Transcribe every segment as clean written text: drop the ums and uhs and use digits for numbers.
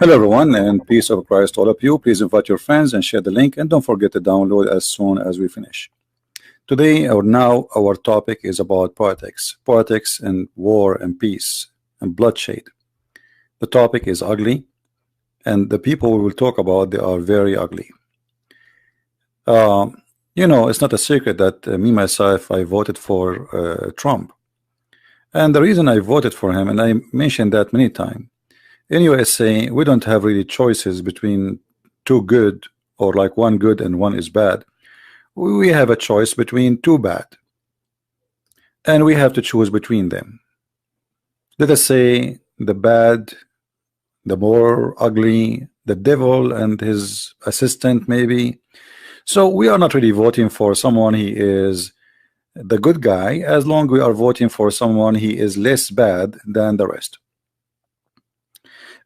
Hello everyone, and peace of Christ to all of you. Please invite your friends and share the link, and don't forget to download as soon as we finish. Today or now our topic is about politics and war and peace and bloodshed. The topic is ugly, and the people we will talk about, they are very ugly. It's not a secret that me myself, I voted for Trump, and the reason I voted for him, and I mentioned that many times, in USA we don't have really choices between two good, or like one good and one is bad. We have a choice between two bad, and we have to choose between them. Let us say the bad, the more ugly, the devil and his assistant maybe. So we are not really voting for someone he is the good guy, as long we are voting for someone he is less bad than the rest.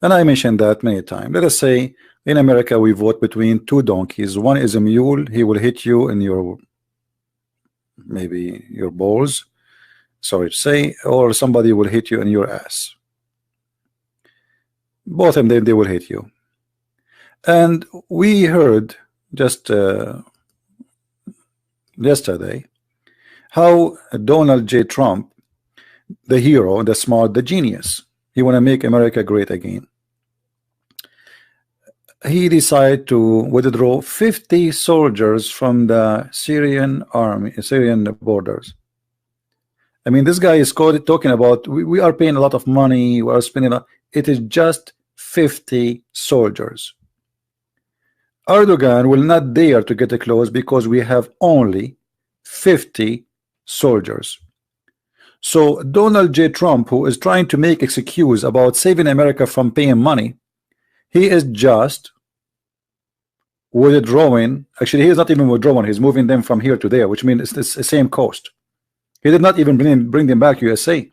And I mentioned that many times. Let us say in America we vote between two donkeys. One is a mule, he will hit you in your maybe your balls, sorry to say, or somebody will hit you in your ass. Both of them, they will hit you. And we heard just yesterday how Donald J. Trump, the hero, the smart, the genius, he want to make America great again. He decided to withdraw 50 soldiers from the Syrian army, Syrian borders. I mean, this guy is talking about we are paying a lot of money, we are spending it is just 50 soldiers. Erdogan will not dare to get close because we have only 50 soldiers. So Donald J. Trump, who is trying to make excuse about saving America from paying money, he is just withdrawing. Actually, he is not even withdrawing, he's moving them from here to there, which means it's the same coast. He did not even bring them back USA.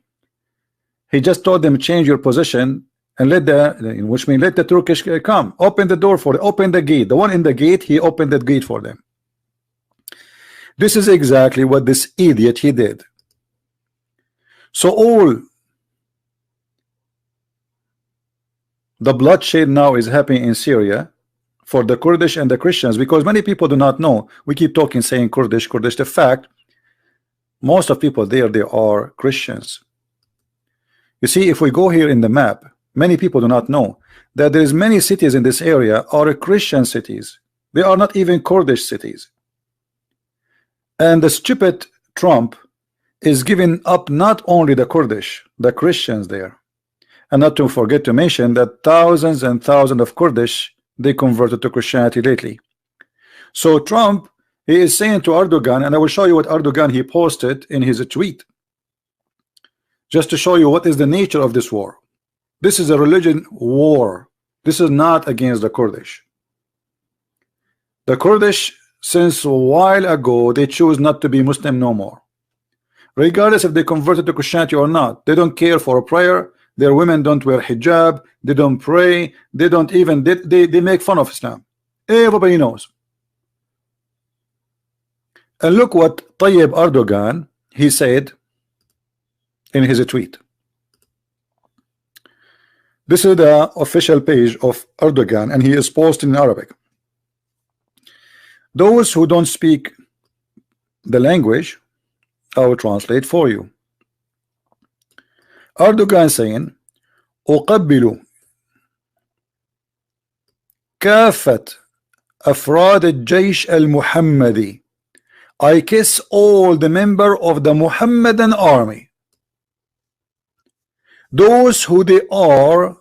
He just told them change your position and let the Turkish come. Open the door for them. Open the gate. The one in the gate, he opened that gate for them. This is exactly what this idiot he did. So all the bloodshed now is happening in Syria for the Kurdish and the Christians, because many people do not know. We keep talking saying Kurdish. The fact, most of people there, they are Christians. You see, if we go here in the map, many people do not know that there is many cities in this area are Christian cities. They are not even Kurdish cities. And the stupid Trump is giving up not only the Kurdish, the Christians there. And not to forget to mention that thousands and thousands of Kurdish, they converted to Christianity lately. So Trump, he is saying to Erdogan, and I will show you what Erdogan he posted in his tweet, just to show you what is the nature of this war. This is a religion war. This is not against the Kurdish. The Kurdish, since a while ago, they choose not to be Muslim no more. Regardless if they converted to Christianity or not, they don't care for a prayer. Their women don't wear hijab, they don't pray, they don't even they make fun of Islam. Everybody knows. And look what Tayyip Erdogan he said in his tweet. This is the official page of Erdogan, and he is posting in Arabic. Those who don't speak the language, I will translate for you. Erdogan saying, أقبل كافة أفراد الجيش المحمدي. I kiss all the members of the Muhammadan army. Those who they are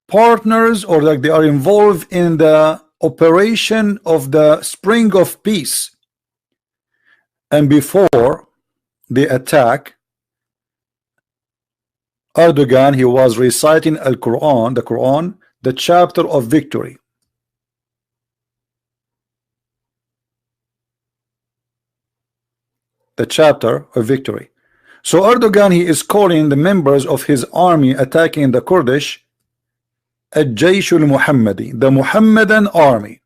partners, or like they are involved in the operation of the Spring of Peace, and before the attack, Erdogan, he was reciting Al-Quran, the Quran, the chapter of victory. The chapter of victory. So Erdogan, he is calling the members of his army attacking the Kurdish Al-Jaysh al-Muhammadi, the Muhammadan army.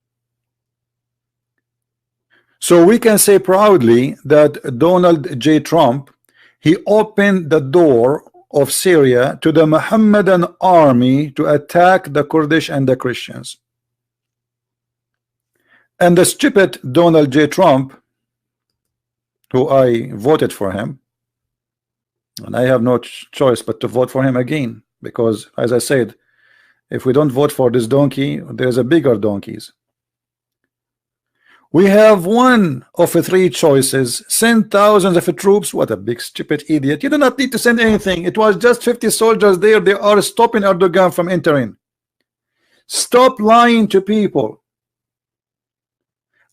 So we can say proudly that Donald J. Trump, he opened the door of Syria to the Mohammedan army to attack the Kurdish and the Christians. And the stupid Donald J. Trump, who I voted for him, and I have no choice but to vote for him again, because as I said, if we don't vote for this donkey, there's a bigger donkeys. We have one of the three choices: send thousands of troops. What a big stupid idiot. You do not need to send anything. It was just 50 soldiers there. They are stopping Erdogan from entering. Stop lying to people.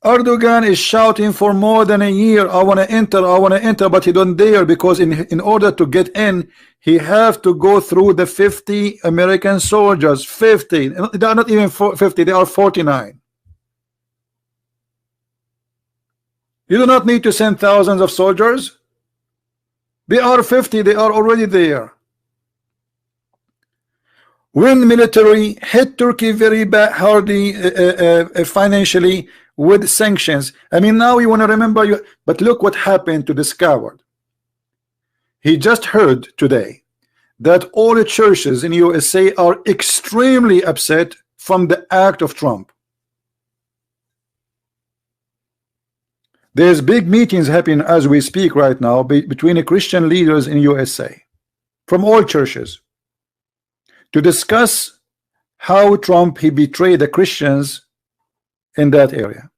Erdogan is shouting for more than a year, I want to enter, but he don't dare, because in order to get in, he have to go through the 50 American soldiers. 50. They are not even 50, they are 49. You do not need to send thousands of soldiers. They are 50, they are already there. When military hit Turkey very bad, hardly financially with sanctions. I mean, now you want to remember you, but look what happened to this coward. He just heard today that all the churches in USA are extremely upset from the act of Trump. There's big meetings happening as we speak right now between the Christian leaders in USA from all churches to discuss how Trump he betrayed the Christians in that area.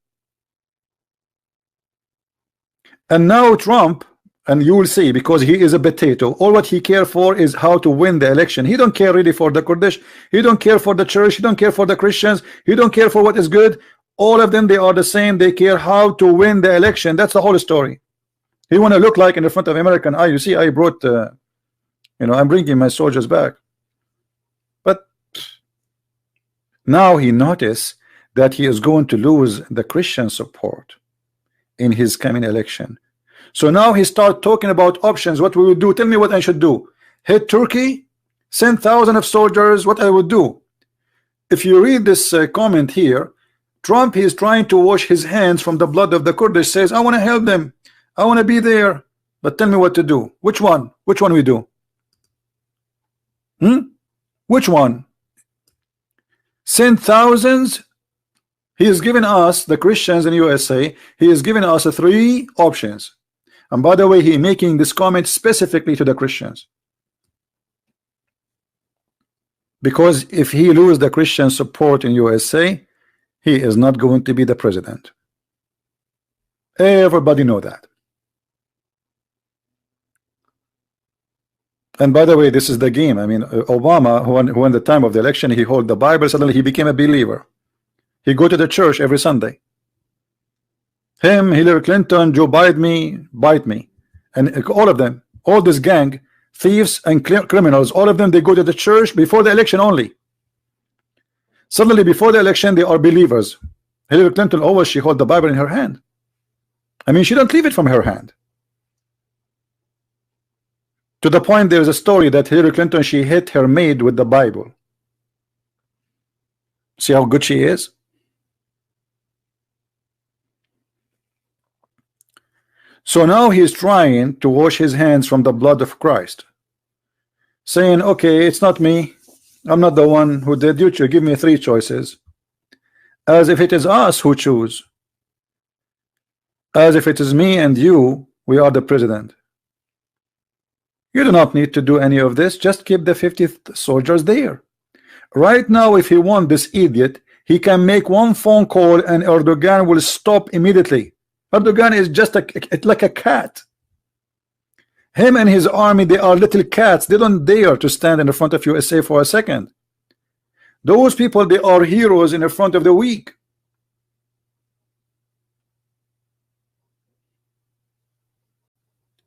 And now Trump, and you will see, because he is a potato, all what he care for is how to win the election. He don't care really for the Kurdish, he don't care for the church, he don't care for the Christians, he don't care for what is good. All of them, they are the same. They care how to win the election. That's the whole story. He want to look like in the front of American eye. You see, I brought I'm bringing my soldiers back. But now he noticed that he is going to lose the Christian support in his coming election. So now he start talking about options. What we will do? Tell me what I should do. Hit Turkey, send thousands of soldiers. What I would do? If you read this comment here, Trump is trying to wash his hands from the blood of the Kurdish. Says, I want to help them, I want to be there, but tell me what to do. Which one we do? Which one? Send thousands. He is giving us, the Christians in USA, he is giving us three options. And by the way, he making this comment specifically to the Christians, because if he lose the Christian support in USA, he is not going to be the president. Everybody know that. And by the way, this is the game. I mean, Obama, who in the time of the election, he hold the Bible, suddenly he became a believer. He go to the church every Sunday. Him, Hillary Clinton, Joe Biden, and all of them, all this gang, thieves and criminals, all of them, they go to the church before the election only. Suddenly, before the election, they are believers. Hillary Clinton always she hold the Bible in her hand. I mean, she don't leave it from her hand. To the point, there's a story that Hillary Clinton she hit her maid with the Bible. See how good she is. So now he's trying to wash his hands from the blood of Christ, saying, okay, it's not me, I'm not the one who did. You give me three choices, as if it is us who choose, as if it is me and you, we are the president. You do not need to do any of this. Just keep the 50 soldiers there. Right now, if he wants this idiot, he can make one phone call and Erdogan will stop immediately. Erdogan is just like a cat. Him and his army, they are little cats. They don't dare to stand in the front of USA for a second. Those people, they are heroes in the front of the weak.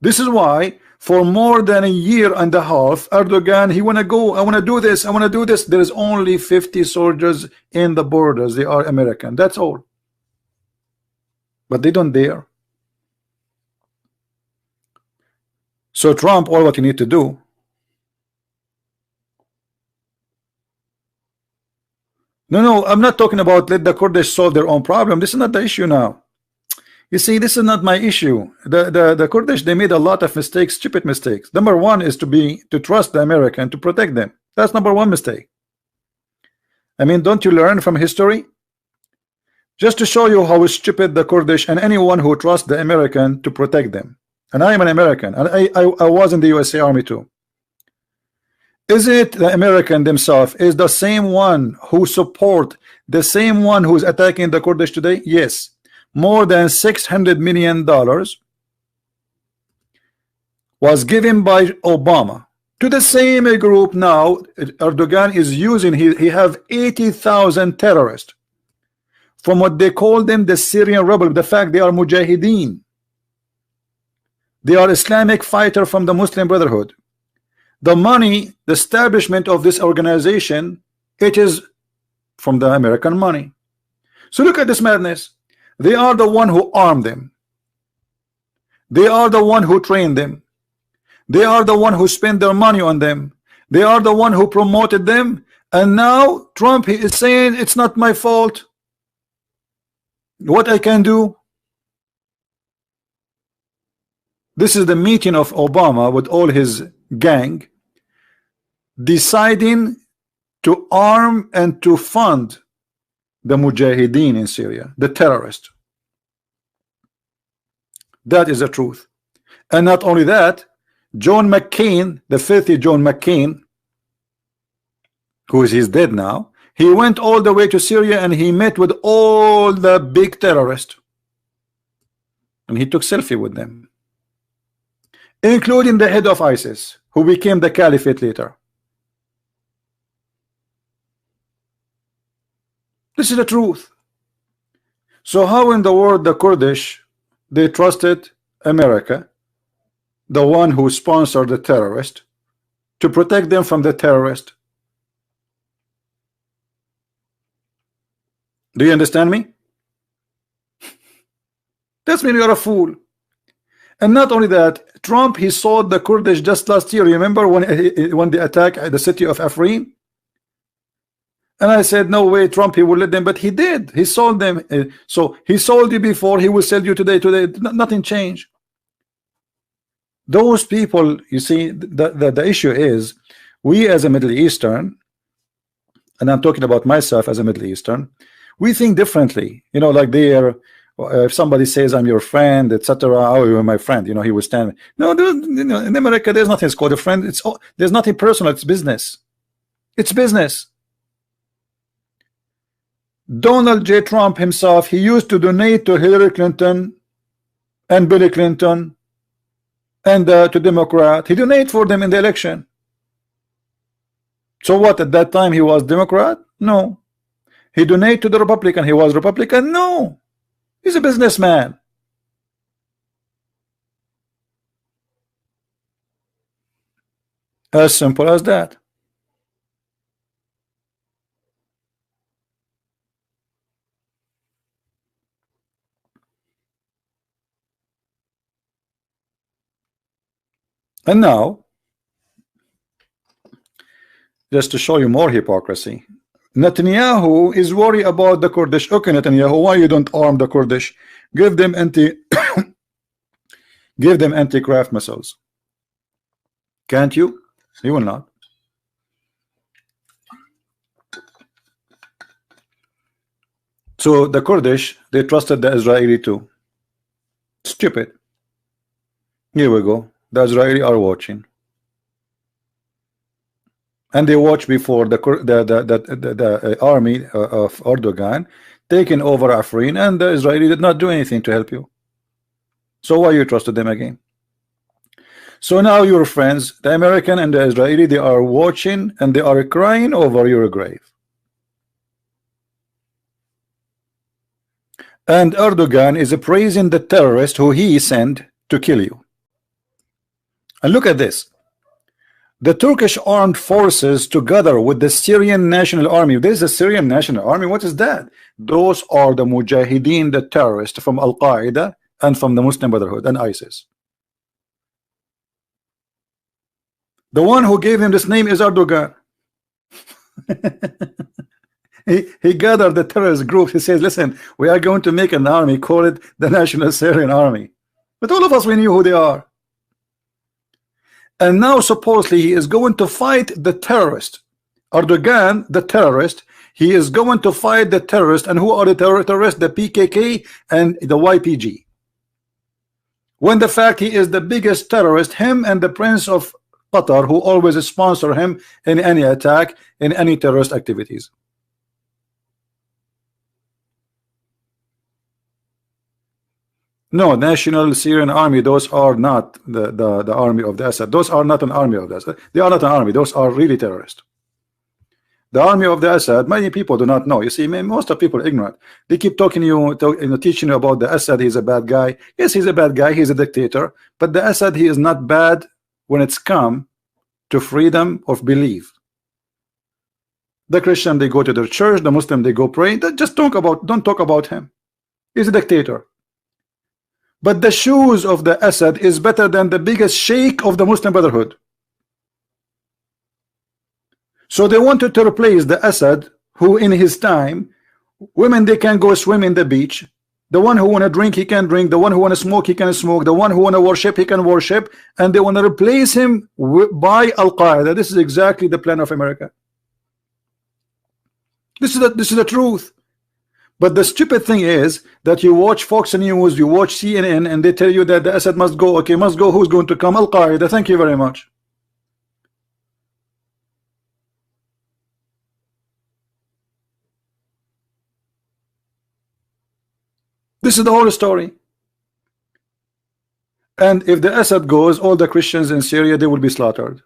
This is why for more than a year and a half, Erdogan, he want to go, I want to do this, I want to do this. There is only 50 soldiers in the borders. They are American. That's all. But they don't dare. So Trump, all what you need to do, no, I'm not talking about let the Kurdish solve their own problem. This is not the issue now. You see, this is not my issue. The Kurdish, they made a lot of mistakes, stupid mistakes. Number one is to trust the American to protect them. That's number one mistake. I mean, don't you learn from history? Just to show you how stupid the Kurdish and anyone who trusts the American to protect them. And I am an American, and I was in the USA Army too. Is it the American themselves is the same one who support the same one who is attacking the Kurdish today? Yes. More than $600 million was given by Obama to the same group. Now Erdogan is using, he have 80,000 terrorists from what they call them, the Syrian rebel. The fact they are mujahideen, they are Islamic fighter from the Muslim Brotherhood. The money, the establishment of this organization, it is from the American money. So look at this madness. They are the one who armed them. They are the one who trained them. They are the one who spent their money on them. They are the one who promoted them. And now Trump, he is saying it's not my fault. What I can do. This is the meeting of Obama with all his gang, deciding to arm and to fund the mujahideen in Syria, the terrorists. That is the truth. And not only that, John McCain, the filthy John McCain, who is dead now, he went all the way to Syria and he met with all the big terrorists, and he took selfie with them, including the head of ISIS, who became the caliphate later. This is the truth. So how in the world the Kurdish, they trusted America, the one who sponsored the terrorist, to protect them from the terrorist? Do you understand me? That's mean you're a fool. And not only that, Trump, he sold the Kurdish just last year. Remember when they attacked the city of Afrin? And I said, no way, Trump, he will let them, but he did. He sold them. So he sold you before, he will sell you today. Nothing changed. Those people, you see, the issue is, we as a Middle Eastern, and I'm talking about myself as a Middle Eastern, we think differently. You know, like they are, if somebody says I'm your friend, etc., oh, you're my friend, you know, he will stand. No, in America, there's nothing called a friend. There's nothing personal. It's business. It's business. Donald J. Trump himself, he used to donate to Hillary Clinton and Billy Clinton and to Democrat. He donated for them in the election. So what, at that time he was Democrat? No. He donated to the Republican. He was Republican? No. He's a businessman. As simple as that. And now, just to show you more hypocrisy, Netanyahu is worried about the Kurdish. Okay, Netanyahu, why you don't arm the Kurdish? Give them give them anti-craft missiles. Can't you? You will not. So the Kurdish, they trusted the Israeli too. Stupid. Here we go. The Israeli are watching, and they watched before the army of Erdogan taking over Afrin, and the Israeli did not do anything to help you. So why you trusted them again? So now your friends, the American and the Israeli, they are watching and they are crying over your grave. And Erdogan is praising the terrorist who he sent to kill you. And look at this. The Turkish armed forces together with the Syrian National Army. There's a Syrian National Army. What is that? Those are the Mujahideen, the terrorists from Al-Qaeda and from the Muslim Brotherhood and ISIS. The one who gave him this name is Erdogan. He gathered the terrorist group. He says, listen, we are going to make an army, call it the National Syrian Army. But all of us, we knew who they are. And now supposedly he is going to fight the terrorist. Erdogan, the terrorist, he is going to fight the terrorist. And who are the terrorists? The PKK and the YPG. When the fact he is the biggest terrorist, him and the Prince of Qatar, who always sponsor him in any attack, in any terrorist activities. No, National Syrian Army, those are not the army of the Assad. Those are not an army of the Assad. They are not an army. Those are really terrorists. The army of the Assad, many people do not know. You see, most of people are ignorant. They keep talking to you, teaching you about the Assad. He's a bad guy. Yes, he's a bad guy. He's a dictator. But the Assad, he is not bad when it's come to freedom of belief. The Christian, they go to their church. The Muslim, they go pray. Just don't talk about him. He's a dictator. But the shoes of the Assad is better than the biggest sheikh of the Muslim Brotherhood. So they wanted to replace the Assad, who in his time, women, they can go swim in the beach. The one who want to drink, he can drink. The one who want to smoke, he can smoke. The one who want to worship, he can worship. And they want to replace him by Al-Qaeda. This is exactly the plan of America. This is the truth. But the stupid thing is that you watch Fox News, you watch CNN, and they tell you that the Assad must go. Okay, must go. Who's going to come? Al-Qaeda. Thank you very much. This is the whole story. And if the Assad goes, all the Christians in Syria, they will be slaughtered.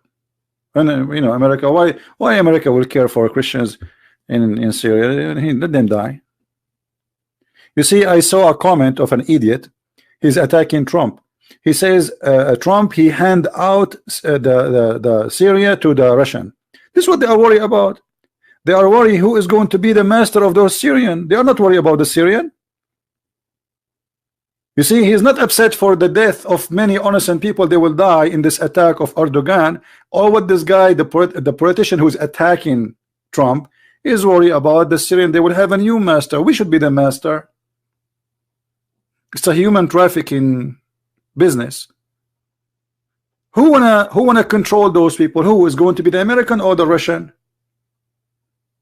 And you know, America, why America will care for Christians in Syria? Let them die. You see, I saw a comment of an idiot. He's attacking Trump. He says Trump, he hand out the Syria to the Russian. This is what they are worried about. They are worried who is going to be the master of those Syrian. They are not worried about the Syrian. You see, he is not upset for the death of many innocent people. They will die in this attack of Erdogan. Or what this guy, the politician who's attacking Trump, is worried about the Syrian. They will have a new master. We should be the master. It's a human trafficking business. Who wanna control those people? Who is going to be the American or the Russian?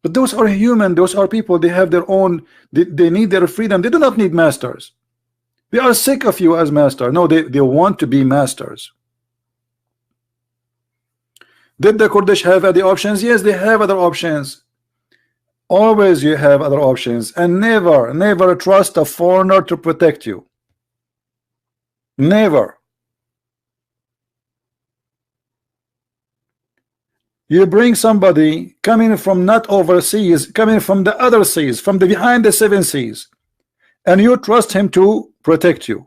But those are human. Those are people. They have their own. They need their freedom. They do not need masters. They are sick of you as master. No, they want to be masters. Did the Kurdish have other options? Yes, they have other options. Always you have other options, and never trust a foreigner to protect you. Never. You bring somebody coming from not overseas, coming from the other seas, from the behind the 7 seas, and you trust him to protect you.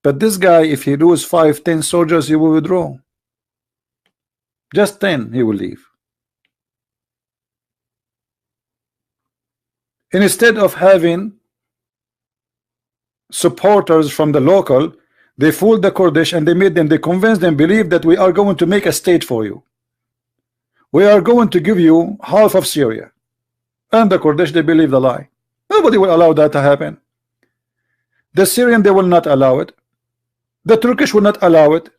But this guy, if he lose 5-10 soldiers, he will withdraw. Just 10, he will leave. Instead of having supporters from the local, they fooled the Kurdish and they convinced them, believe that we are going to make a state for you. We are going to give you half of Syria. And the Kurdish, they believe the lie. Nobody will allow that to happen. The Syrian, they will not allow it. The Turkish will not allow it.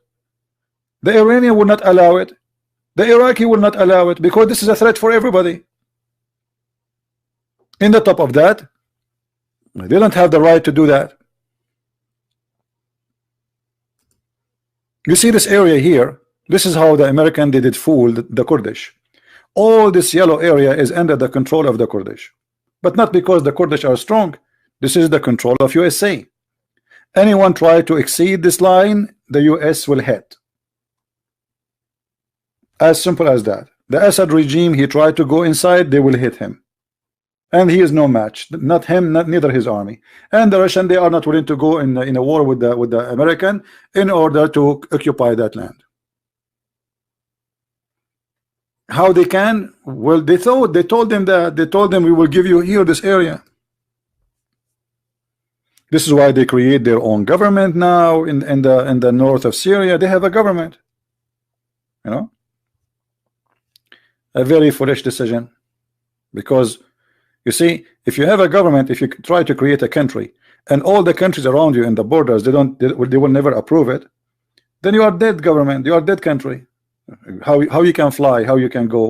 The Iranian will not allow it. The Iraqi will not allow it, because this is a threat for everybody. In the top of that, they don't have the right to do that. You see this area here, this is how the American did fool the Kurdish. All this yellow area is under the control of the Kurdish, but not because the Kurdish are strong. This is the control of USA. Anyone try to exceed this line, the US will hit. As simple as that. The Assad regime, he tried to go inside, they will hit him. And he is no match. Not him, neither his army. And the Russian, they are not willing to go in a war with the American in order to occupy that land. How they can? Well, they told them we will give you here this area. This is why they create their own government now in the north of Syria. They have a government. You know, a very foolish decision, because You see, if you have a government, if you try to create a country, and all the countries around you in the borders, they will never approve it, then you are dead government, you are dead country. How you can fly, how you can go,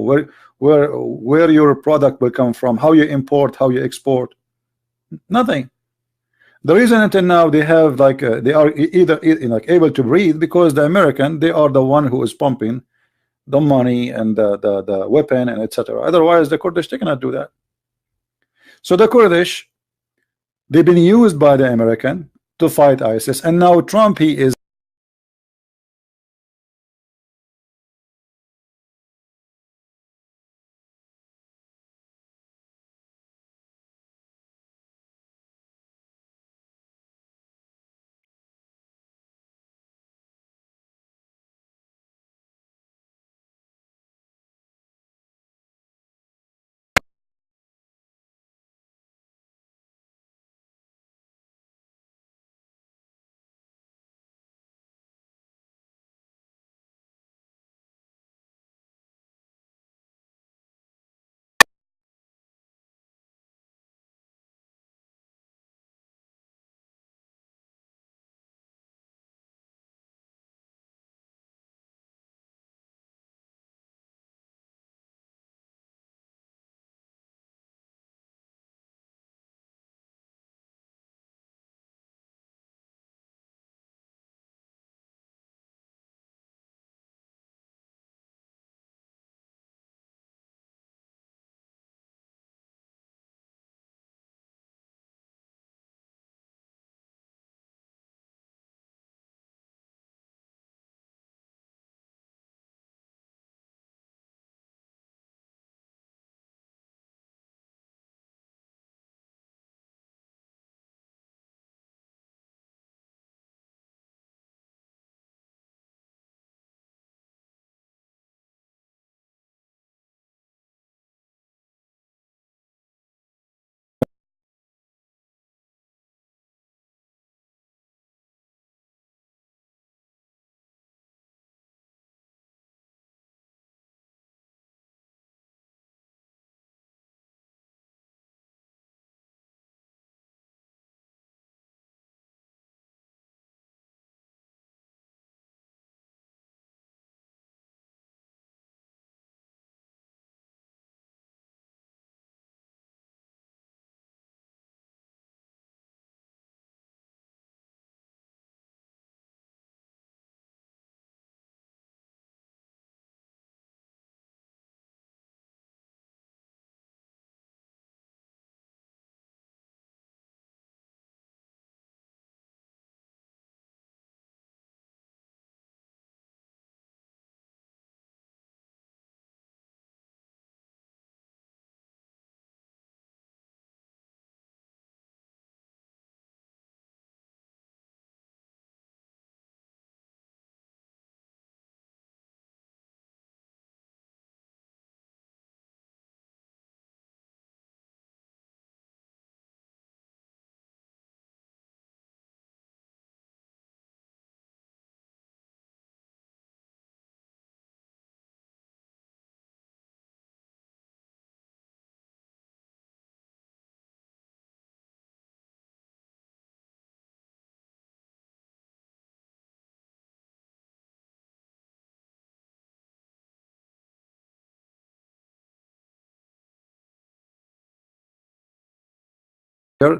where your product will come from, how you import, how you export, nothing. The reason until now they have like they are either like able to breathe because the American, they are the one who is pumping the money and the weapon and etc. Otherwise the Kurdish, they cannot do that. So the Kurdish, they've been used by the American to fight ISIS, and now Trump, he is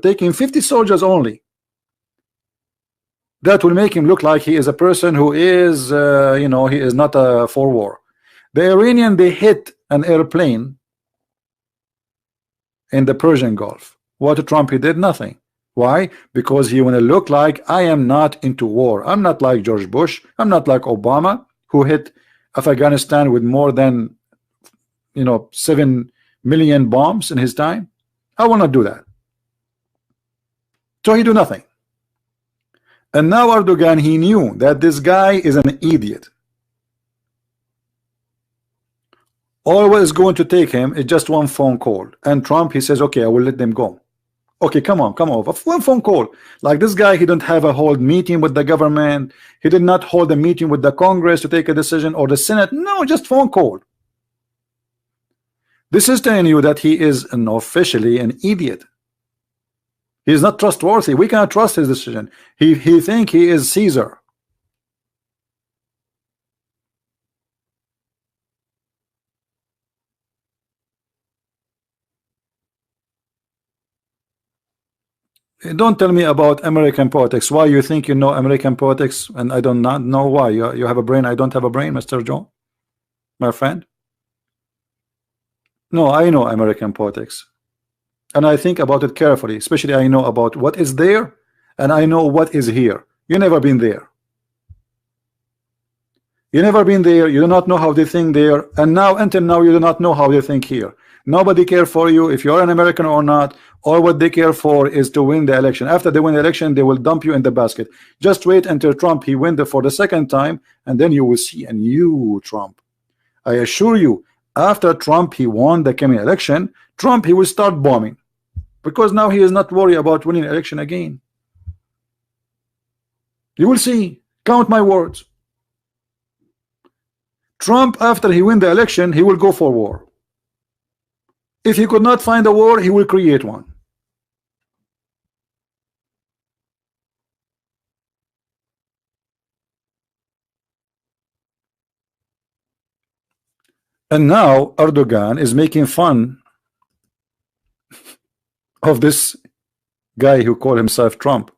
taking 50 soldiers only. That will make him look like he is a person who is, you know, he is not for war. The Iranian, they hit an airplane in the Persian Gulf. What Trump, he did nothing. Why? Because he want to look like I am not into war. I'm not like George Bush. I'm not like Obama, who hit Afghanistan with more than 7 million bombs in his time. I will not do that. So he do nothing. And now Erdogan, he knew that this guy is an idiot. All what is going to take him is just one phone call. And Trump, he says, okay, I will let them go. Okay, come on, come over. One phone call. Like this guy, he didn't have a whole meeting with the government. He did not hold a meeting with the Congress to take a decision, or the Senate. No, just phone call. This is telling you that he is officially an idiot. He is not trustworthy. We cannot trust his decision. He think he is Caesar. Don't tell me about American politics. Why you think you know American politics and I do not know why? You have a brain. I don't have a brain, Mr. John, my friend. No, I know American politics. And I think about it carefully, especially I know about what is there and I know what is here. You never been there. You never been there. You do not know how they think there, and now until now you do not know how they think here. Nobody care for you if you're an American or not. All what they care for is to win the election. After they win the election, they will dump you in the basket. Just wait until Trump he win for the second time, and then you will see a new Trump. I assure you, after Trump he won the coming election, Trump he will start bombing, because now he is not worried about winning election again. You will see. Count my words. Trump, after he win the election, he will go for war. If he could not find a war, he will create one. And now Erdogan is making fun of this guy who called himself Trump.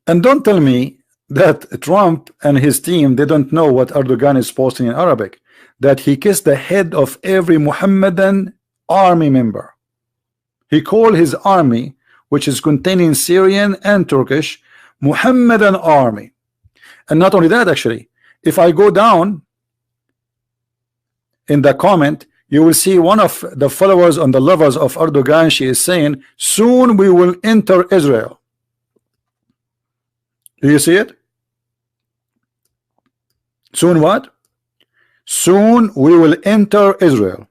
And don't tell me that Trump and his team, they don't know what Erdogan is posting in Arabic, that he kissed the head of every Mohammedan army member. He called his army, which is containing Syrian and Turkish, Mohammedan army. And not only that, actually, if I go down in the comment, you will see one of the followers on the lovers of Erdogan, she is saying, soon we will enter Israel. Do you see it? Soon what? Soon we will enter Israel.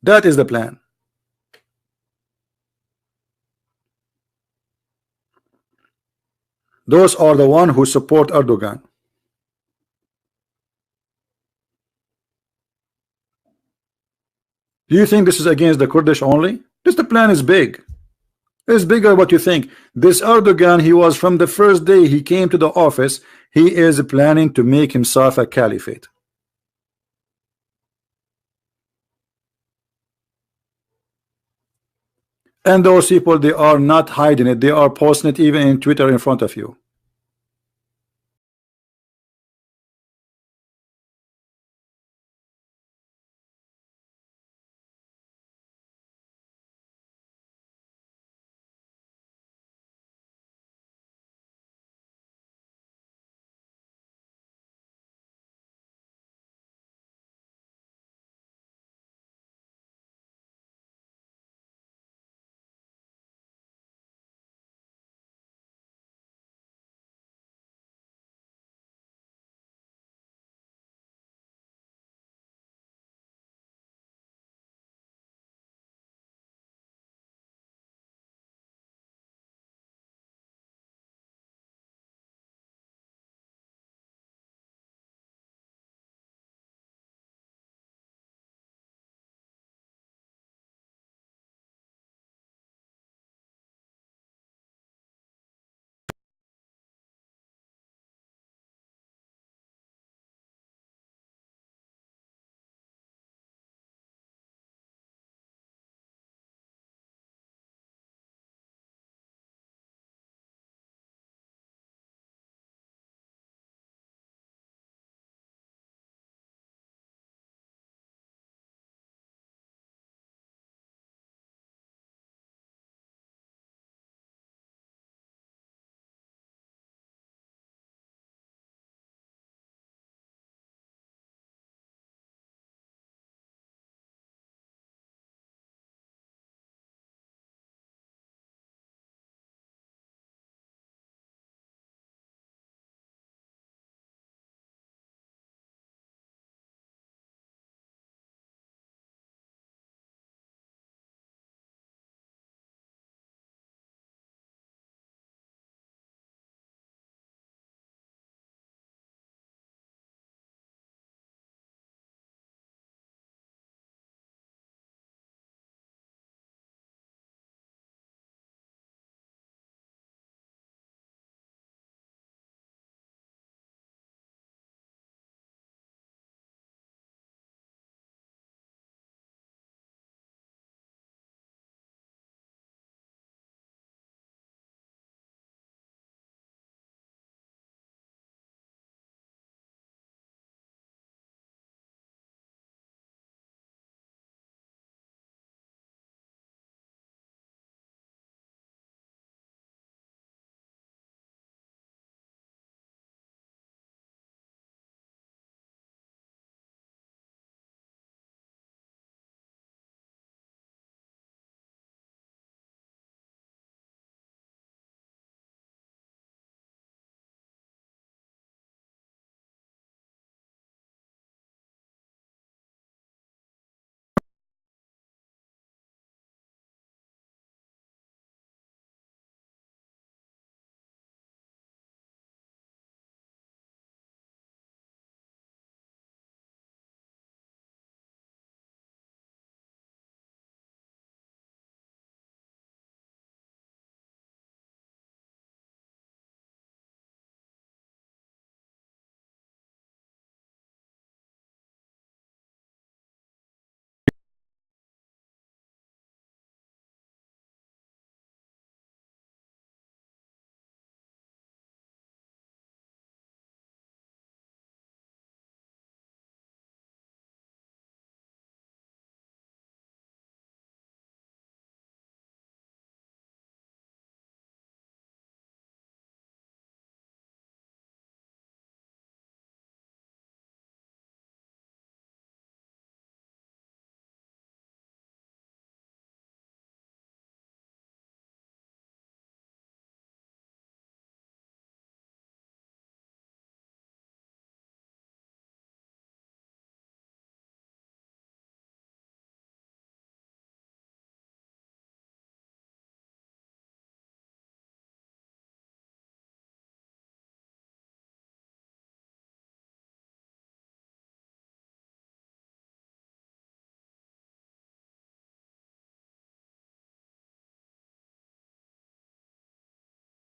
That is the plan. Those are the one who support Erdogan. Do you think this is against the Kurdish only? This the plan is big. It's bigger what you think. This Erdogan, he was from the first day he came to the office, he is planning to make himself a caliphate. And those people, they are not hiding it. They are posting it even in Twitter in front of you.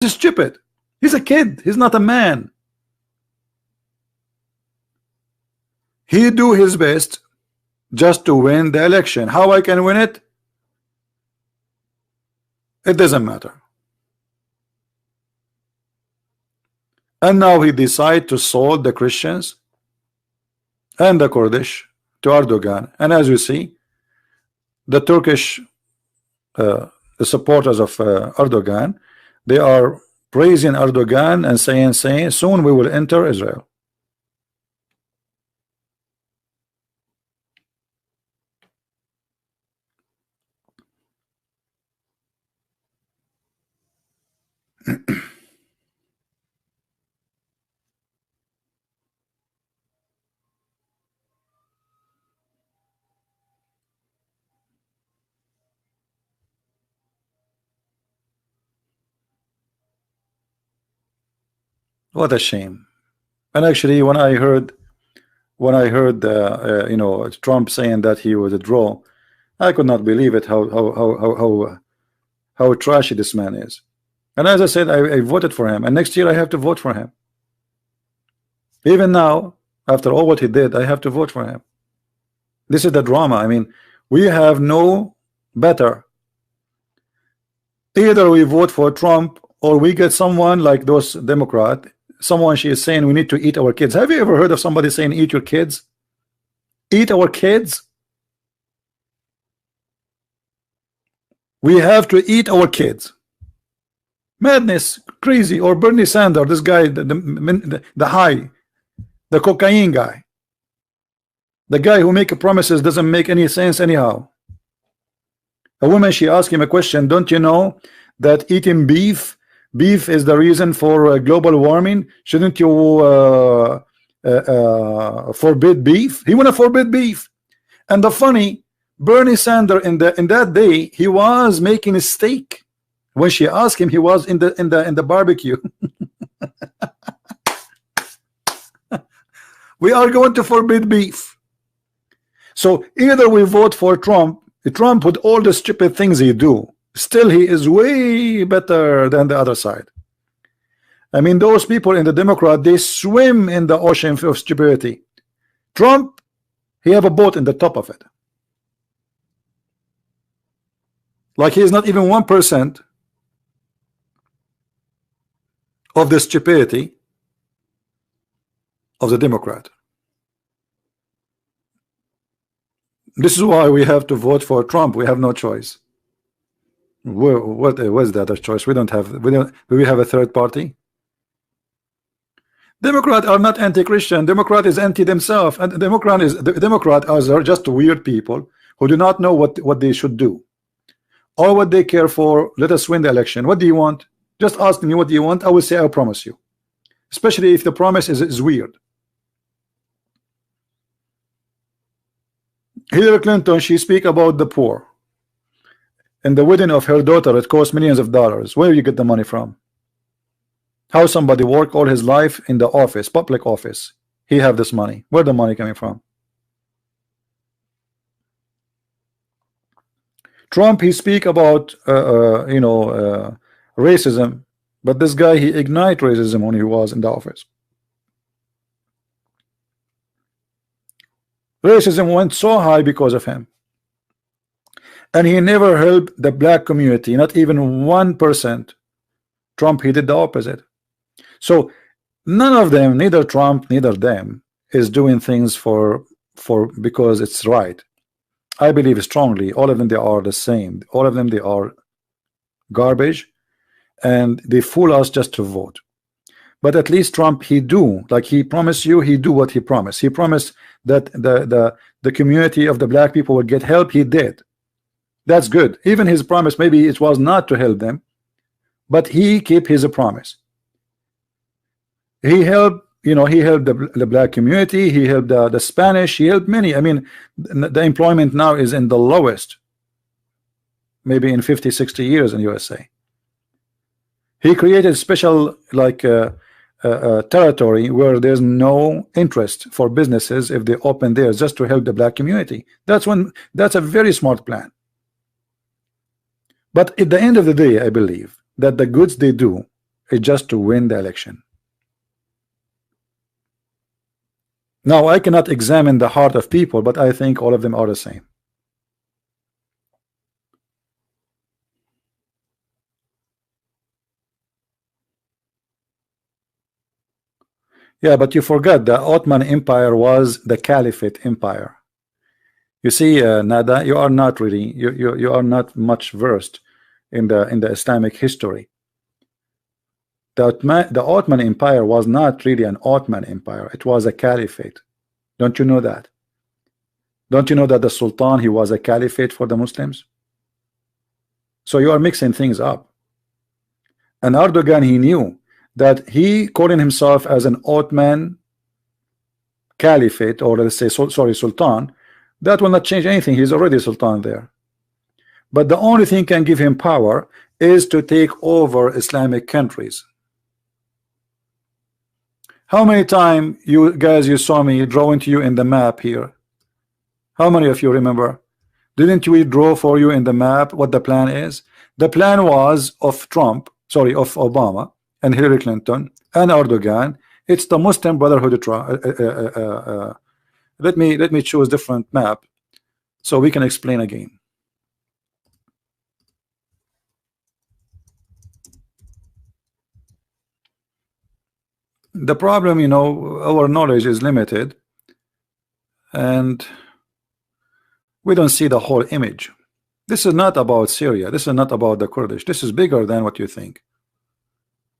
He's stupid. He's a kid. He's not a man. He do his best just to win the election. How I can win it? It doesn't matter. And now he decide to sold the Christians and the Kurdish to Erdogan. And as you see, the Turkish the supporters of Erdogan, they are praising Erdogan and saying soon we will enter Israel. What a shame. And actually, when I heard you know, Trump saying that he would withdraw, I could not believe it. How trashy this man is. And as I said, I voted for him, and next year I have to vote for him. Even now, after all what he did, I have to vote for him. This is the drama. I mean, we have no better. Either we vote for Trump or we get someone like those Democrat. Someone, she is saying we need to eat our kids. Have you ever heard of somebody saying eat your kids? Eat our kids? We have to eat our kids. Madness, crazy. Or Bernie Sanders, this guy, the high, the cocaine guy, the guy who make promises doesn't make any sense anyhow. A woman, she asked him a question. Don't you know that eating beef is the reason for global warming? Shouldn't you forbid beef? He want to forbid beef. And the funny, Bernie Sanders in that day, he was making a steak. When she asked him, he was in the barbecue. We are going to forbid beef. So either we vote for Trump with all the stupid things he do, still he is way better than the other side. I mean, those people in the Democrat, they swim in the ocean of stupidity. Trump, he have a boat in the top of it. Like he is not even 1% of the stupidity of the Democrat. This is why we have to vote for Trump. We have no choice. What was the other choice? We don't have. Do we have a third party? Democrats are not anti-Christian. Democrat is anti themselves, and Democrat are just weird people who do not know what they should do or what they care for. Let us win the election. What do you want? Just ask me what do you want. I will say I promise you. Especially if the promise is weird. Hillary Clinton, she speak about the poor. And the wedding of her daughter, it cost millions of dollars. Where you get the money from? How somebody work all his life in the office, public office, he have this money. Where the money coming from? Trump, he speak about racism, but this guy, he ignite racism when he was in the office. Racism went so high because of him. And he never helped the black community, not even 1%. Trump, he did the opposite. So none of them, neither Trump, neither them, is doing things for because it's right. I believe strongly all of them, they are the same. All of them, they are garbage, and they fool us just to vote. But at least Trump, he do, like he promised you, he do what he promised. He promised that the community of the black people would get help. He did. That's good. Even his promise, maybe it was not to help them, but he kept his promise. He helped, he helped the black community. He helped the Spanish. He helped many. I mean, the employment now is in the lowest, maybe in 50-60 years in USA. He created special territory where there's no interest for businesses if they open theirs, just to help the black community. That's a very smart plan. But at the end of the day, I believe that the goods they do, is just to win the election. Now, I cannot examine the heart of people, but I think all of them are the same. Yeah, but you forgot the Ottoman Empire was the Caliphate Empire. You see, Nada, you are not really you are not much versed in the Islamic history. The Ottoman Empire was not really an Ottoman Empire. It was a caliphate. Don't you know that? Don't you know that the Sultan, he was a caliphate for the Muslims? So you are mixing things up. And Erdogan, he knew that he calling himself as an Ottoman caliphate, or let's say Sultan, that will not change anything. He's already Sultan there. But the only thing can give him power is to take over Islamic countries. How many times you guys you saw me drawing to you in the map here? How many of you remember? Didn't we draw for you in the map what the plan is? The plan was of of Obama and Hillary Clinton and Erdogan. It's the Muslim Brotherhood. Let me choose different map so we can explain again. The problem, you know, our knowledge is limited and we don't see the whole image. This is not about Syria. This is not about the Kurdish. This is bigger than what you think.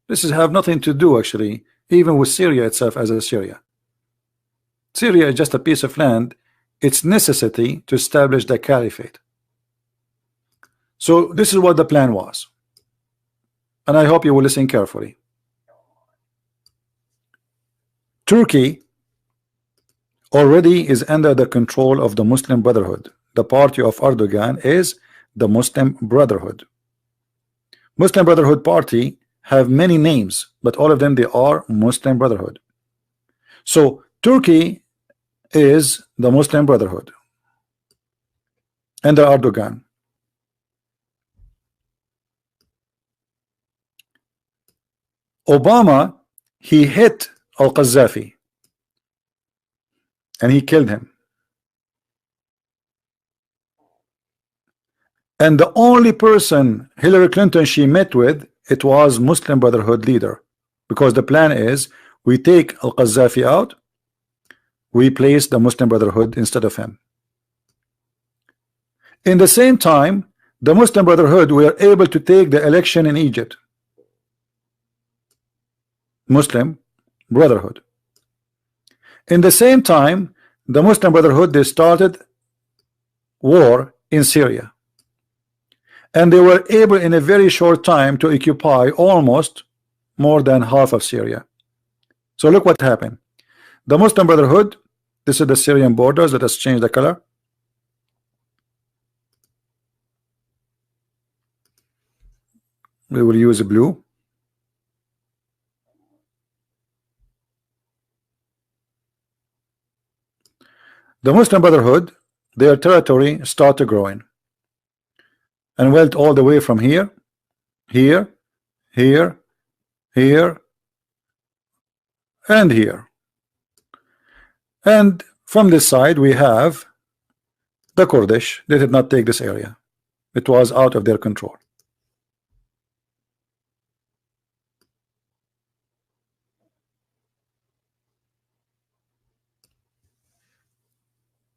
This is have nothing to do actually even with Syria itself as a Syria. Syria is just a piece of land. It's necessity to establish the caliphate. So this is what the plan was, and I hope you will listen carefully. Turkey already is under the control of the Muslim Brotherhood. The party of Erdogan is the Muslim Brotherhood. Muslim Brotherhood party have many names, but all of them, they are Muslim Brotherhood. So Turkey is the Muslim Brotherhood under Erdogan. Obama, he hit Al-Qaddafi and he killed him. And the only person Hillary Clinton she met with, it was Muslim Brotherhood leader, because the plan is we take Al-Qaddafi out, we place the Muslim Brotherhood instead of him. In the same time, the Muslim Brotherhood were able to take the election in Egypt. Muslim Brotherhood. In the same time, the Muslim Brotherhood, they started war in Syria, and they were able in a very short time to occupy almost more than half of Syria. So look what happened. The Muslim Brotherhood, this is the Syrian borders. Let us change the color. We will use blue. The Muslim Brotherhood, their territory started growing and went all the way from here, here, here, here, and here. And from this side we have the Kurdish. They did not take this area. It was out of their control.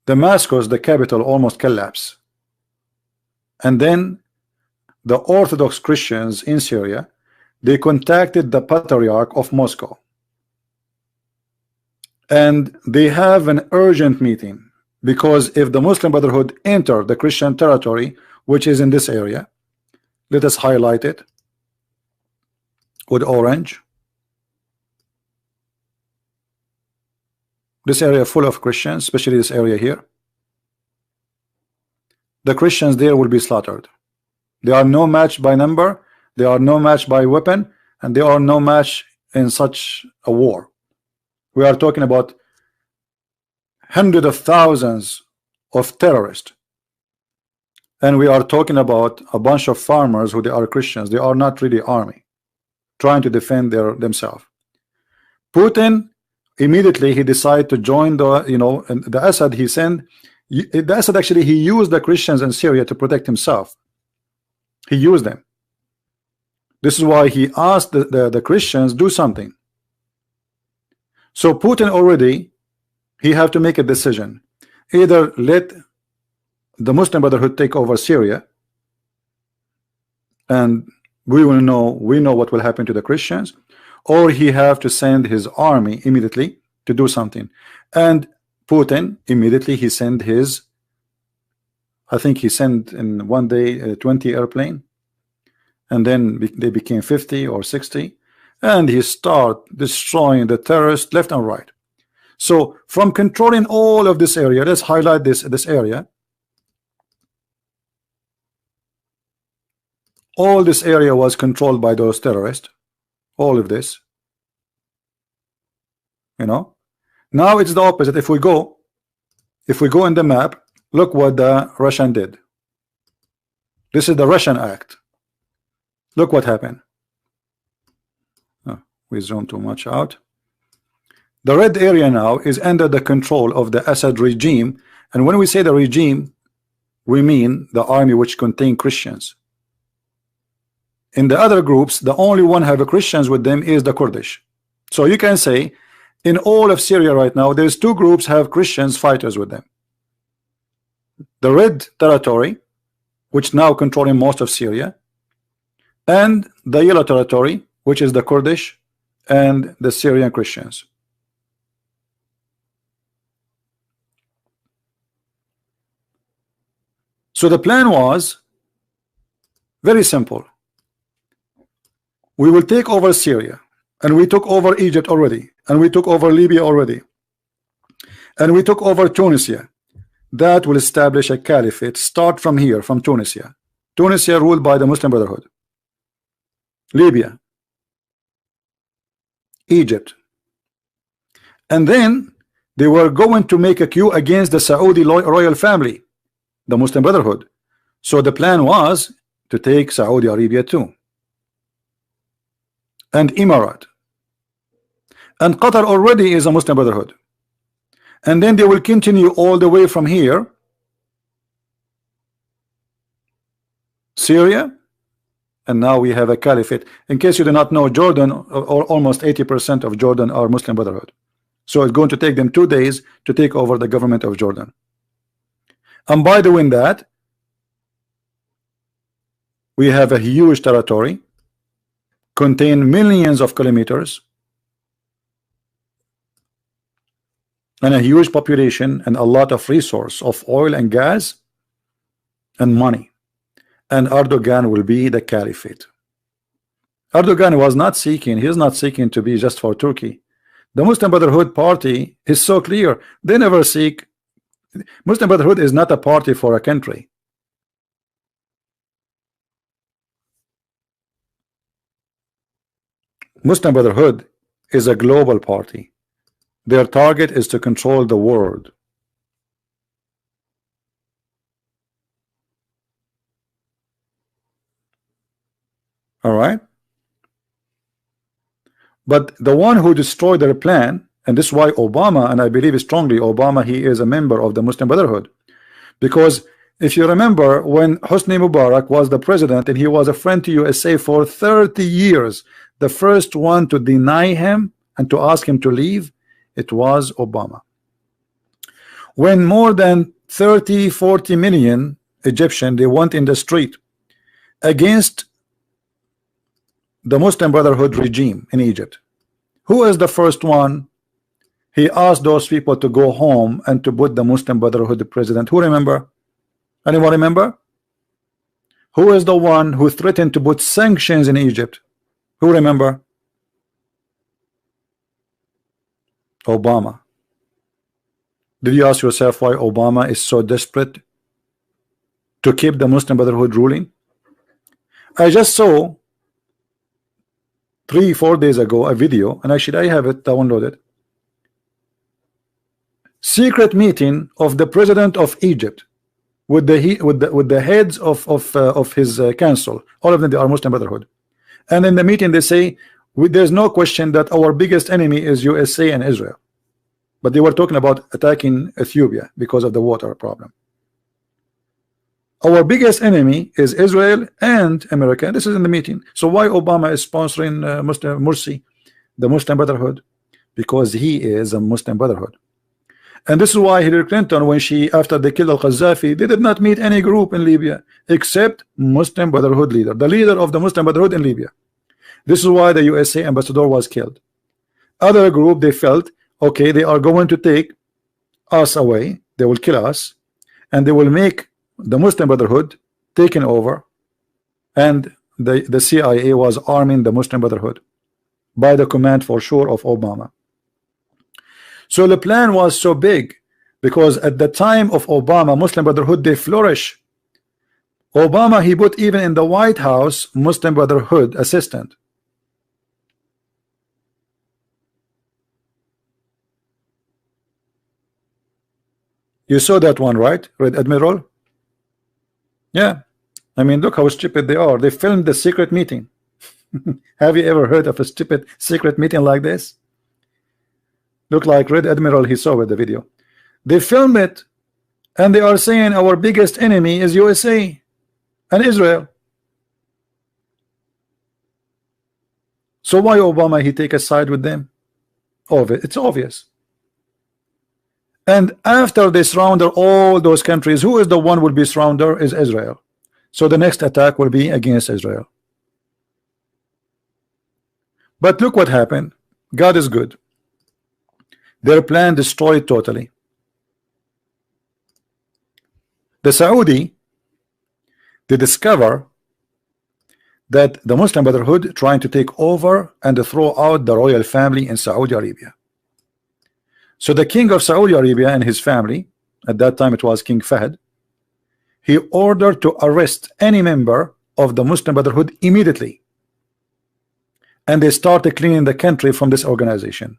Damascus, the capital, almost collapsed. And then the Orthodox Christians in Syria, they contacted the Patriarch of Moscow. And they have an urgent meeting, because if the Muslim Brotherhood enter the Christian territory, which is in this area, let us highlight it with orange. This area full of Christians, especially this area here. The Christians there will be slaughtered. They are no match by number, they are no match by weapon, and they are no match in such a war. We are talking about hundreds of thousands of terrorists, and we are talking about a bunch of farmers who they are Christians. They are not really army. trying to defend themselves. Putin immediately he decided to join the and the Assad he sent. The Assad actually he used the Christians in Syria to protect himself. He used them. This is why he asked the Christians do something. So Putin already he have to make a decision. Either let the Muslim Brotherhood take over Syria, and we know what will happen to the Christians, or he have to send his army immediately to do something. And Putin immediately he sent his, I think he sent in one day 20 airplane, and then they became 50 or 60, and he start destroying the terrorists left and right. So from controlling all of this area, let's highlight this area. All this area was controlled by those terrorists. All of this, now it's the opposite. If we go in the map, look what the Russian did. This is the Russian act. Look what happened. Oh, we zoom too much out. The red area now is under the control of the Assad regime, and when we say the regime, we mean the army which contain Christians. In the other groups, the only one have Christians with them is the Kurdish. So you can say in all of Syria right now, there's two groups have Christians fighters with them. The red territory, which now controlling most of Syria, and the yellow territory, which is the Kurdish and the Syrian Christians. So the plan was very simple. We will take over Syria, and we took over Egypt already, and we took over Libya already, and we took over Tunisia. That will establish a caliphate. Start from here, from Tunisia. Tunisia ruled by the Muslim Brotherhood. Libya, Egypt, and then they were going to make a coup against the Saudi royal family, the Muslim Brotherhood. So the plan was to take Saudi Arabia too, and Emirat, and Qatar already is a Muslim Brotherhood, and then they will continue all the way from here, Syria, and now we have a caliphate. In case you do not know, Jordan, or almost 80% of Jordan are Muslim Brotherhood. So it's going to take them 2 days to take over the government of Jordan. And by doing that, we have a huge territory, contain millions of kilometers, and a huge population, and a lot of resource of oil and gas and money. And Erdogan will be the caliphate. Erdogan was not seeking, he is not seeking to be just for Turkey. The Muslim Brotherhood party is so clear. They never seek. Muslim Brotherhood is not a party for a country. Muslim Brotherhood is a global party. Their target is to control the world. All right. But the one who destroyed their plan, and this is why Obama, and I believe strongly Obama, he is a member of the Muslim Brotherhood, because if you remember when Hosni Mubarak was the president and he was a friend to USA for 30 years, the first one to deny him and to ask him to leave, it was Obama. When more than 30-40 million Egyptian, they went in the street against the Muslim Brotherhood regime in Egypt, who is the first one? He asked those people to go home and to put the Muslim Brotherhood president. Who remember? Anyone remember? Who is the one who threatened to put sanctions in Egypt? Who remember? Obama. Did you ask yourself why Obama is so desperate to keep the Muslim Brotherhood ruling? I just saw 3-4 days ago a video, and actually I have it downloaded. Secret meeting of the president of Egypt with the heads of his council. All of them, they are Muslim Brotherhood, And in the meeting they say, there's no question that our biggest enemy is USA and Israel. But they were talking about attacking Ethiopia because of the water problem. Our biggest enemy is Israel and America. This is in the meeting. So why Obama is sponsoring Muslim Morsi, the Muslim Brotherhood? Because he is a Muslim Brotherhood. And this is why Hillary Clinton, when she, after they killed al-Qaddafi, they did not meet any group in Libya except Muslim Brotherhood leader, the leader of the Muslim Brotherhood in Libya. This is why the USA ambassador was killed. Other group, they felt, okay, they are going to take us away, they will kill us, and they will make the Muslim Brotherhood taken over, and the CIA was arming the Muslim Brotherhood by the command for sure of Obama. So the plan was so big because at the time of Obama, Muslim Brotherhood, they flourish. Obama, he put even in the White House Muslim Brotherhood assistant. You saw that one, right, Red Admiral? Yeah, I mean, look how stupid they are. They filmed the secret meeting. Have you ever heard of a stupid secret meeting like this? Look like Red Admiral, he saw with the video. They film it, and they are saying our biggest enemy is USA and Israel. So why Obama he take a side with them? It's obvious. And after they surrender all those countries, who is the one will be surrendered? Is Israel. So the next attack will be against Israel. But look what happened. God is good. Their plan destroyed totally. The Saudi, they discover that the Muslim Brotherhood trying to take over and to throw out the royal family in Saudi Arabia. So the king of Saudi Arabia and his family, at that time it was King Fahd, he ordered to arrest any member of the Muslim Brotherhood immediately. And they started cleaning the country from this organization.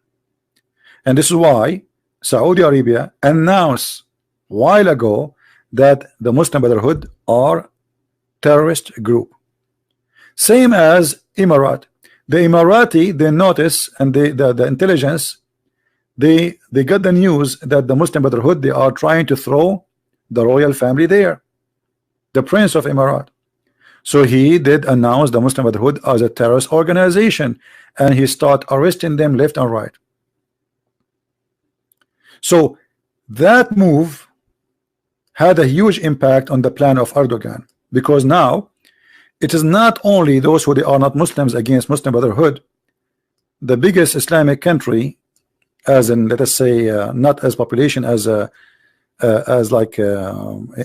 And this is why Saudi Arabia announced a while ago that the Muslim Brotherhood are terrorist group. Same as Emirat. The Emirati, they notice, and the intelligence, they got the news that the Muslim Brotherhood, they are trying to throw the royal family there, the Prince of Emirat. So he did announce the Muslim Brotherhood as a terrorist organization, and he started arresting them left and right. So that move had a huge impact on the plan of Erdogan, because now it is not only those who they are not Muslims against Muslim Brotherhood. The biggest Islamic country, as in, let us say, not as population as like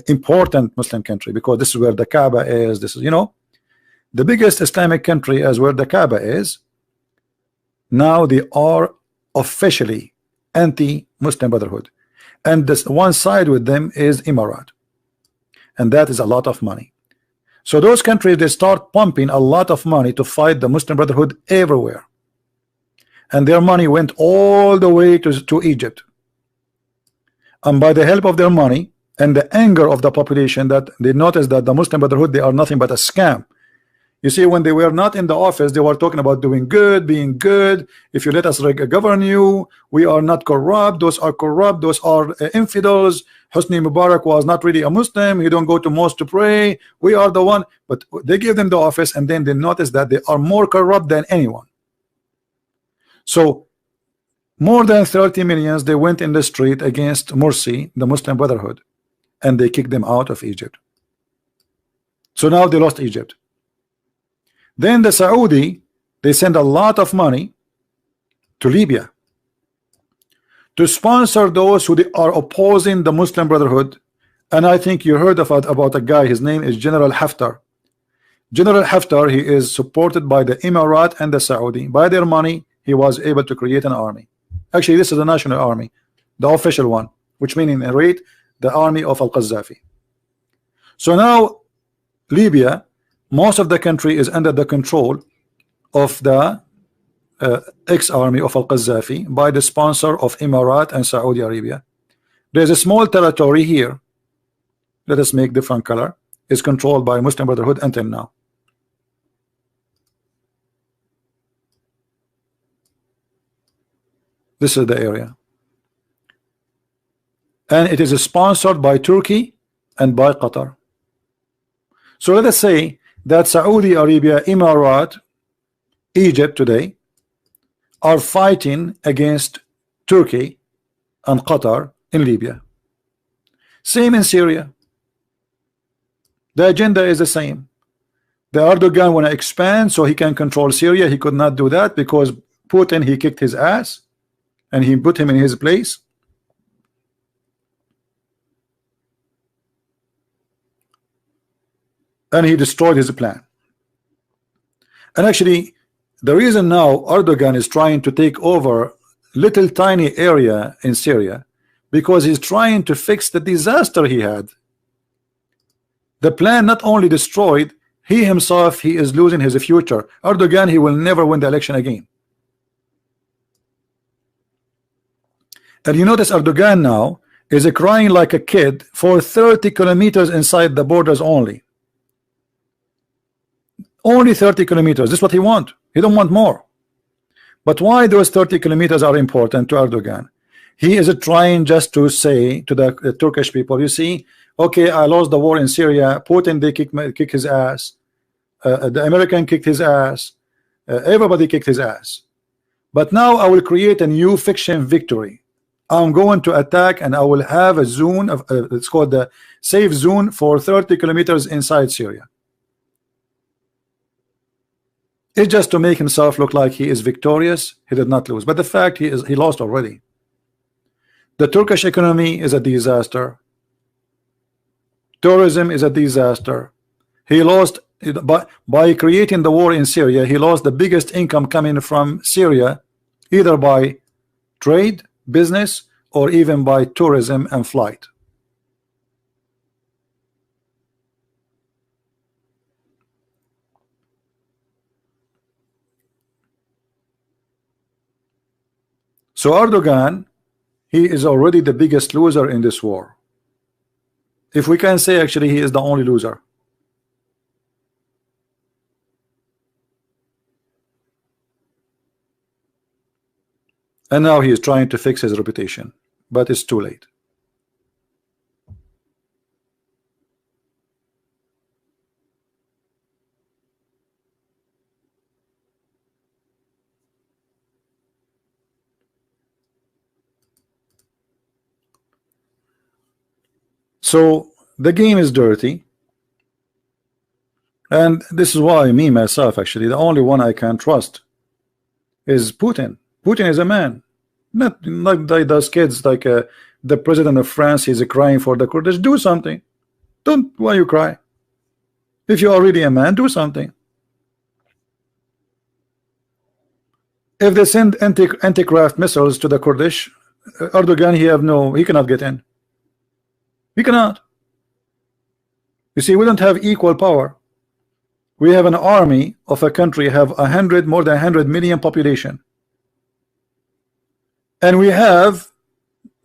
important Muslim country, because this is where the Kaaba is. This is, you know, the biggest Islamic country as where the Kaaba is. Now they are officially anti-Muslim Brotherhood, and this one side with them is Emirat, and that is a lot of money. So those countries, they start pumping a lot of money to fight the Muslim Brotherhood everywhere, and their money went all the way to Egypt. And by the help of their money and the anger of the population, that they noticed that the Muslim Brotherhood, they are nothing but a scam. You see, when they were not in the office, they were talking about doing good, being good. If you let us govern you, we are not corrupt. Those are corrupt. Those are infidels. Hosni Mubarak was not really a Muslim. He don't go to mosque to pray. We are the one. But they give them the office, and then they notice that they are more corrupt than anyone. So more than 30 millions, they went in the street against Morsi, the Muslim Brotherhood, and they kicked them out of Egypt. So now they lost Egypt. Then the Saudi, they send a lot of money to Libya to sponsor those who they are opposing the Muslim Brotherhood. And I think you heard about a guy, his name is General Haftar. General Haftar, he is supported by the Emirat and the Saudi. By their money, he was able to create an army. Actually, this is the national army, the official one, which means in rate the army of al-Qaddafi. So now Libya, most of the country is under the control of the ex-army of al-Qaddafi by the sponsor of Emirat and Saudi Arabia. There's a small territory here, let us make different color, is controlled by Muslim Brotherhood until now. This is the area, and it is sponsored by Turkey and by Qatar. So let us say that Saudi Arabia, Emirat, Egypt today are fighting against Turkey and Qatar in Libya. Same in Syria. The agenda is the same. The Erdogan want to expand so he can control Syria. He could not do that because Putin, he kicked his ass and he put him in his place. And he destroyed his plan. And actually, the reason now Erdogan is trying to take over little tiny area in Syria, because he's trying to fix the disaster he had. The plan not only destroyed, he himself, he is losing his future. Erdogan, he will never win the election again. And you notice Erdogan now is crying like a kid for 30 kilometers inside the borders only. Only 30 kilometers. This is what he wants. He don't want more. But why those 30 kilometers are important to Erdogan? He is trying just to say to the Turkish people, you see, okay, I lost the war in Syria. Putin, they kick his ass. The American kicked his ass. Everybody kicked his ass. But now I will create a new fiction victory. I'm going to attack, and I will have a zone of it's called the safe zone for 30 kilometers inside Syria. It's just to make himself look like he is victorious. He did not lose, but the fact he lost already. The Turkish economy is a disaster. Tourism is a disaster. He lost by creating the war in Syria. He lost the biggest income coming from Syria, either by trade, business, or even by tourism and flight. So Erdogan, he is already the biggest loser in this war. If we can say, actually, he is the only loser. And now he is trying to fix his reputation, but it's too late. So the game is dirty, and this is why me myself, actually, the only one I can trust is Putin. Putin is a man, not like those kids like the president of France. He's crying for the Kurdish. Do something. Don't, why you cry? If you're already a man, do something. If they send anti-craft missiles to the Kurdish, Erdogan, he cannot get in. We cannot. You see, we don't have equal power. We have an army of a country have more than 100 million population, and we have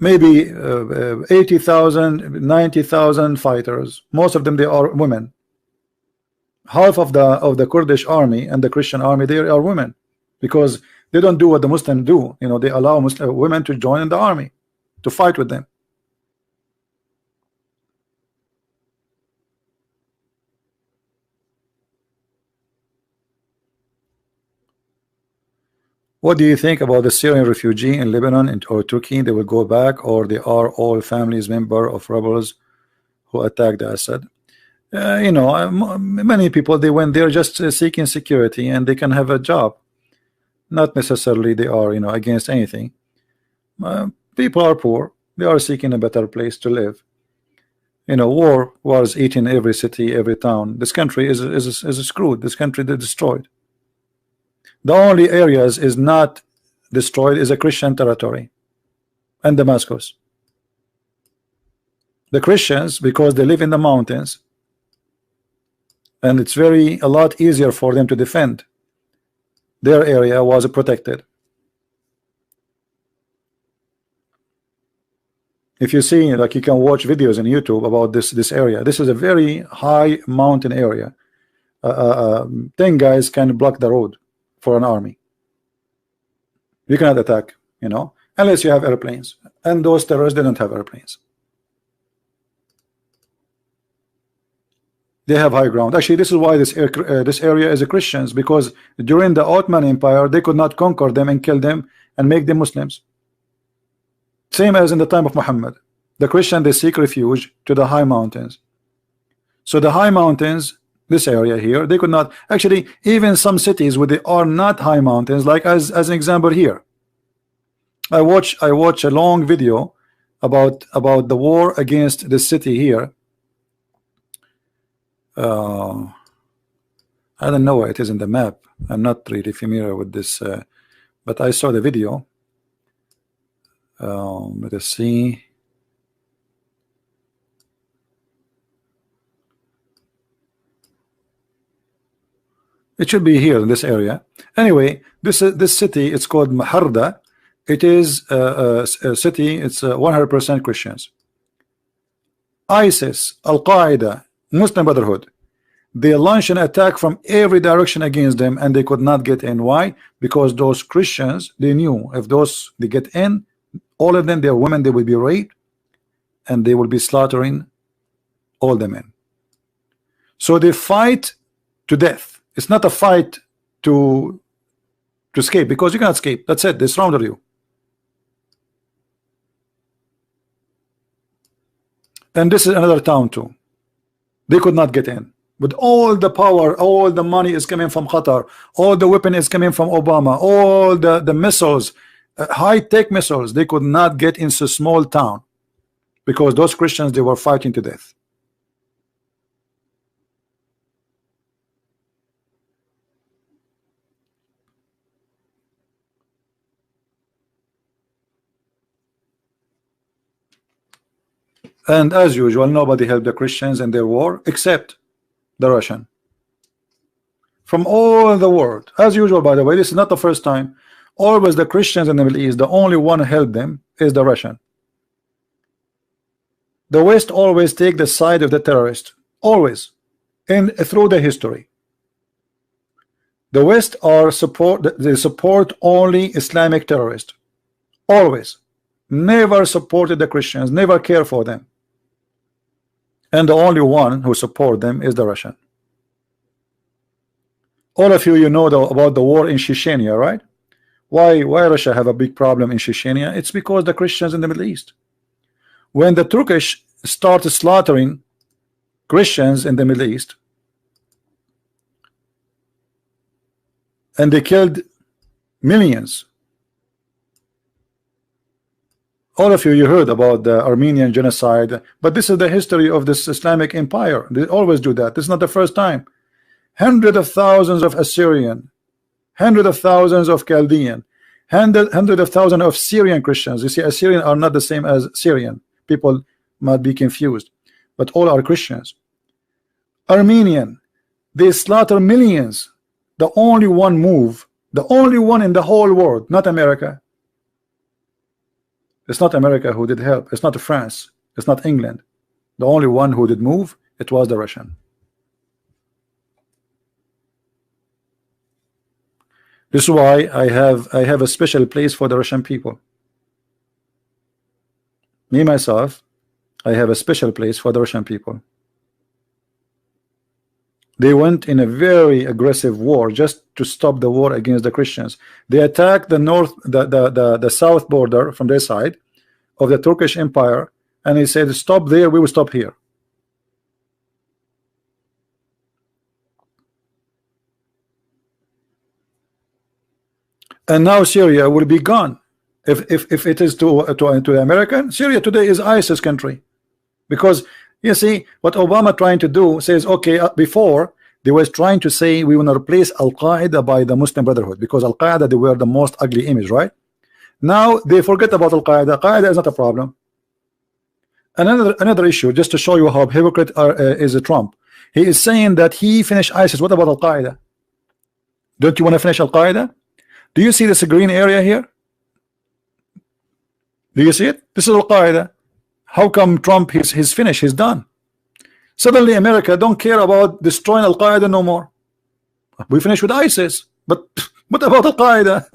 maybe 80,000, 90,000 fighters. Most of them, they are women. Half of the Kurdish army and the Christian army, they are women, because they don't do what the Muslims do. You know, they allow Muslim women to join in the army to fight with them. What do you think about the Syrian refugee in Lebanon or Turkey? They will go back, or they are all families member of rebels who attacked Assad? You know, many people, they went there just seeking security, and they can have a job. Not necessarily they are, you know, against anything. People are poor. They are seeking a better place to live. You know, war was eating every city, every town. This country is screwed. This country is destroyed. The only areas is not destroyed is a Christian territory and Damascus. The Christians, because they live in the mountains, and it's a lot easier for them to defend. Their area was protected. If you see, like, you can watch videos on YouTube about this area. This is a very high mountain area. 10 guys can block the road for an army. You cannot attack, you know. unless you have airplanes, and those terrorists didn't have airplanes. They have high ground. Actually, this is why this area is a Christians, because during the Ottoman Empire they could not conquer them and kill them and make them Muslims. Same as in the time of Muhammad. The Christian, they seek refuge to the high mountains. So the high mountains, this area here, they could not actually, even some cities where they are not high mountains, like as an example here. I watch a long video about the war against the city here. I don't know where it is in the map. I'm not really familiar with this, but I saw the video. Let us see. It should be here in this area. Anyway, this city, it's called Maharda. It is a city. It's 100% Christians. ISIS, Al-Qaeda, Muslim Brotherhood, they launched an attack from every direction against them, and they could not get in. Why? Because those Christians, they knew if they get in, all of them, their women, they will be raped, and they will be slaughtering all the men. So they fight to death. It's not a fight to escape, because you cannot escape. That's it. They surrounded you. And this is another town too. They could not get in. With all the power, all the money is coming from Qatar, all the weapon is coming from Obama, all the missiles, high-tech missiles, they could not get into a small town because those Christians, they were fighting to death. And as usual, nobody helped the Christians in their war except the Russian. From all the world, as usual, by the way, this is not the first time. Always the Christians in the Middle East, the only one who helped them is the Russian. The West always take the side of the terrorist, always, and through the history. The West they support only Islamic terrorists, always. Never supported the Christians, never care for them. And the only one who support them is the Russian. All of you know about the war in Chechnya, right? Why Russia have a big problem in Chechnya? It's because the Christians in the Middle East. When the Turkish started slaughtering Christians in the Middle East, and they killed millions. All of you heard about the Armenian genocide, but this is the history of this Islamic empire. They always do that. This is not the first time. Hundreds of thousands of Assyrian, hundreds of thousands of Chaldean, hundreds of thousands of Syrian Christians. You see, Assyrian are not the same as Syrian. People might be confused, but all are Christians. Armenian, they slaughter millions. The only one move, the only one in the whole world, not America. It's not America who did help. It's not France. It's not England. The only one who did move, it was the Russian. This is why I have a special place for the Russian people. Me myself, I have a special place for the Russian people. They went in a very aggressive war just to stop the war against the Christians. They attacked the south border from their side of the Turkish Empire, and he said, stop there, we will stop here. And now Syria will be gone. If it is to the American, Syria today is ISIS country. Because you see what Obama trying to do says, okay, before they was trying to say we want to replace Al-Qaeda by the Muslim Brotherhood, because Al-Qaeda, they were the most ugly image, right? Now they forget about Al-Qaeda. Al-Qaeda is not a problem. Another issue, just to show you how hypocrite is Trump. He is saying that he finished ISIS. What about Al-Qaeda? Don't you want to finish Al-Qaeda? Do you see this green area here? Do you see it? This is Al-Qaeda. How come Trump he's finished, he's done? Suddenly America don't care about destroying Al-Qaeda no more. We finished with ISIS, but what about Al-Qaeda?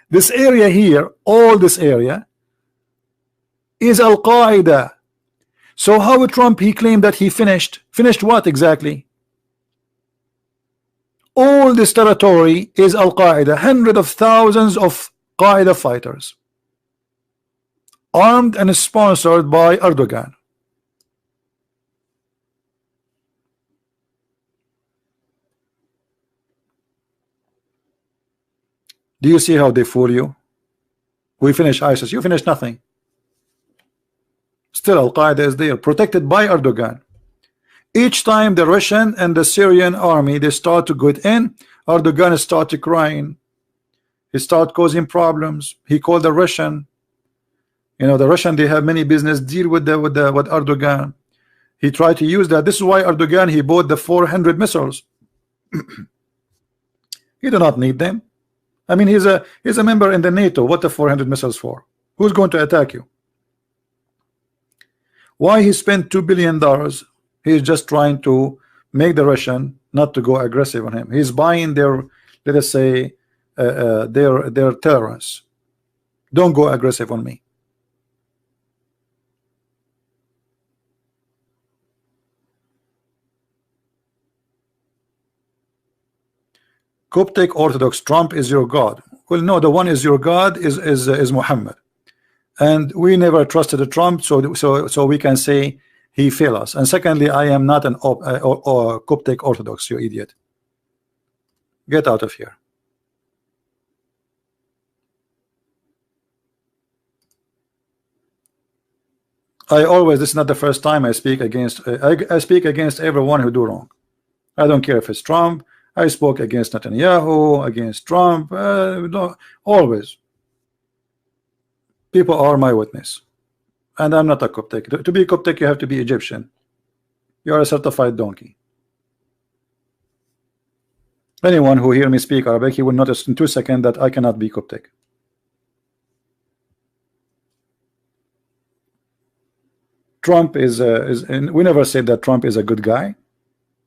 This area here, all this area is Al-Qaeda. So how Trump, he claimed that he finished what exactly? All this territory is Al-Qaeda, hundreds of thousands of Qaeda fighters, armed and sponsored by Erdogan. Do you see how they fool you? We finish ISIS, you finish nothing. Still Al-Qaeda is there, protected by Erdogan. Each time the Russian and the Syrian army, they start to get in, Erdogan started crying. He started causing problems. He called the Russian. You know, the Russian, they have many business deal with Erdogan. He tried to use that. This is why Erdogan, he bought the 400 missiles. He do not need them. I mean, he's a member in the NATO. What the 400 missiles for? Who's going to attack you? Why he spent $2 billion? He's just trying to make the Russian not to go aggressive on him. He's buying their, let us say, their tolerance. Don't go aggressive on me. Coptic Orthodox, Trump is your God. Well, no, the one is your God is Muhammad, and we never trusted a Trump, so we can say he failed us. And secondly, I am not an Coptic Orthodox, you idiot. Get out of here. I always, this is not the first time I speak against I speak against everyone who do wrong. I don't care if it's Trump. I spoke against Netanyahu, against Trump, no, always. People are my witness, and I'm not a Coptic. To be Coptic, you have to be Egyptian. You are a certified donkey. Anyone who hear me speak Arabic, he will notice in 2 seconds that I cannot be Coptic. Trump is we never said that Trump is a good guy.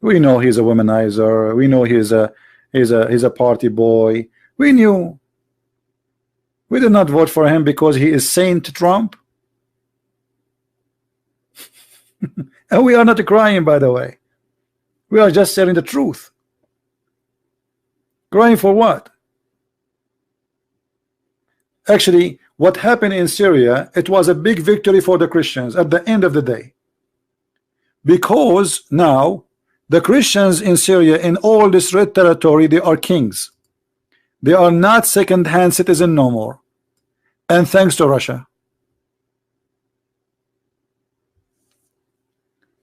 We know he's a womanizer. We know he's a party boy. We knew. We did not vote for him because he is Saint Trump. And we are not crying, by the way. We are just telling the truth. Crying for what? Actually, what happened in Syria, it was a big victory for the Christians at the end of the day. Because now the Christians in Syria, in all this red territory, they are kings. They are not second-hand citizens no more. And thanks to Russia.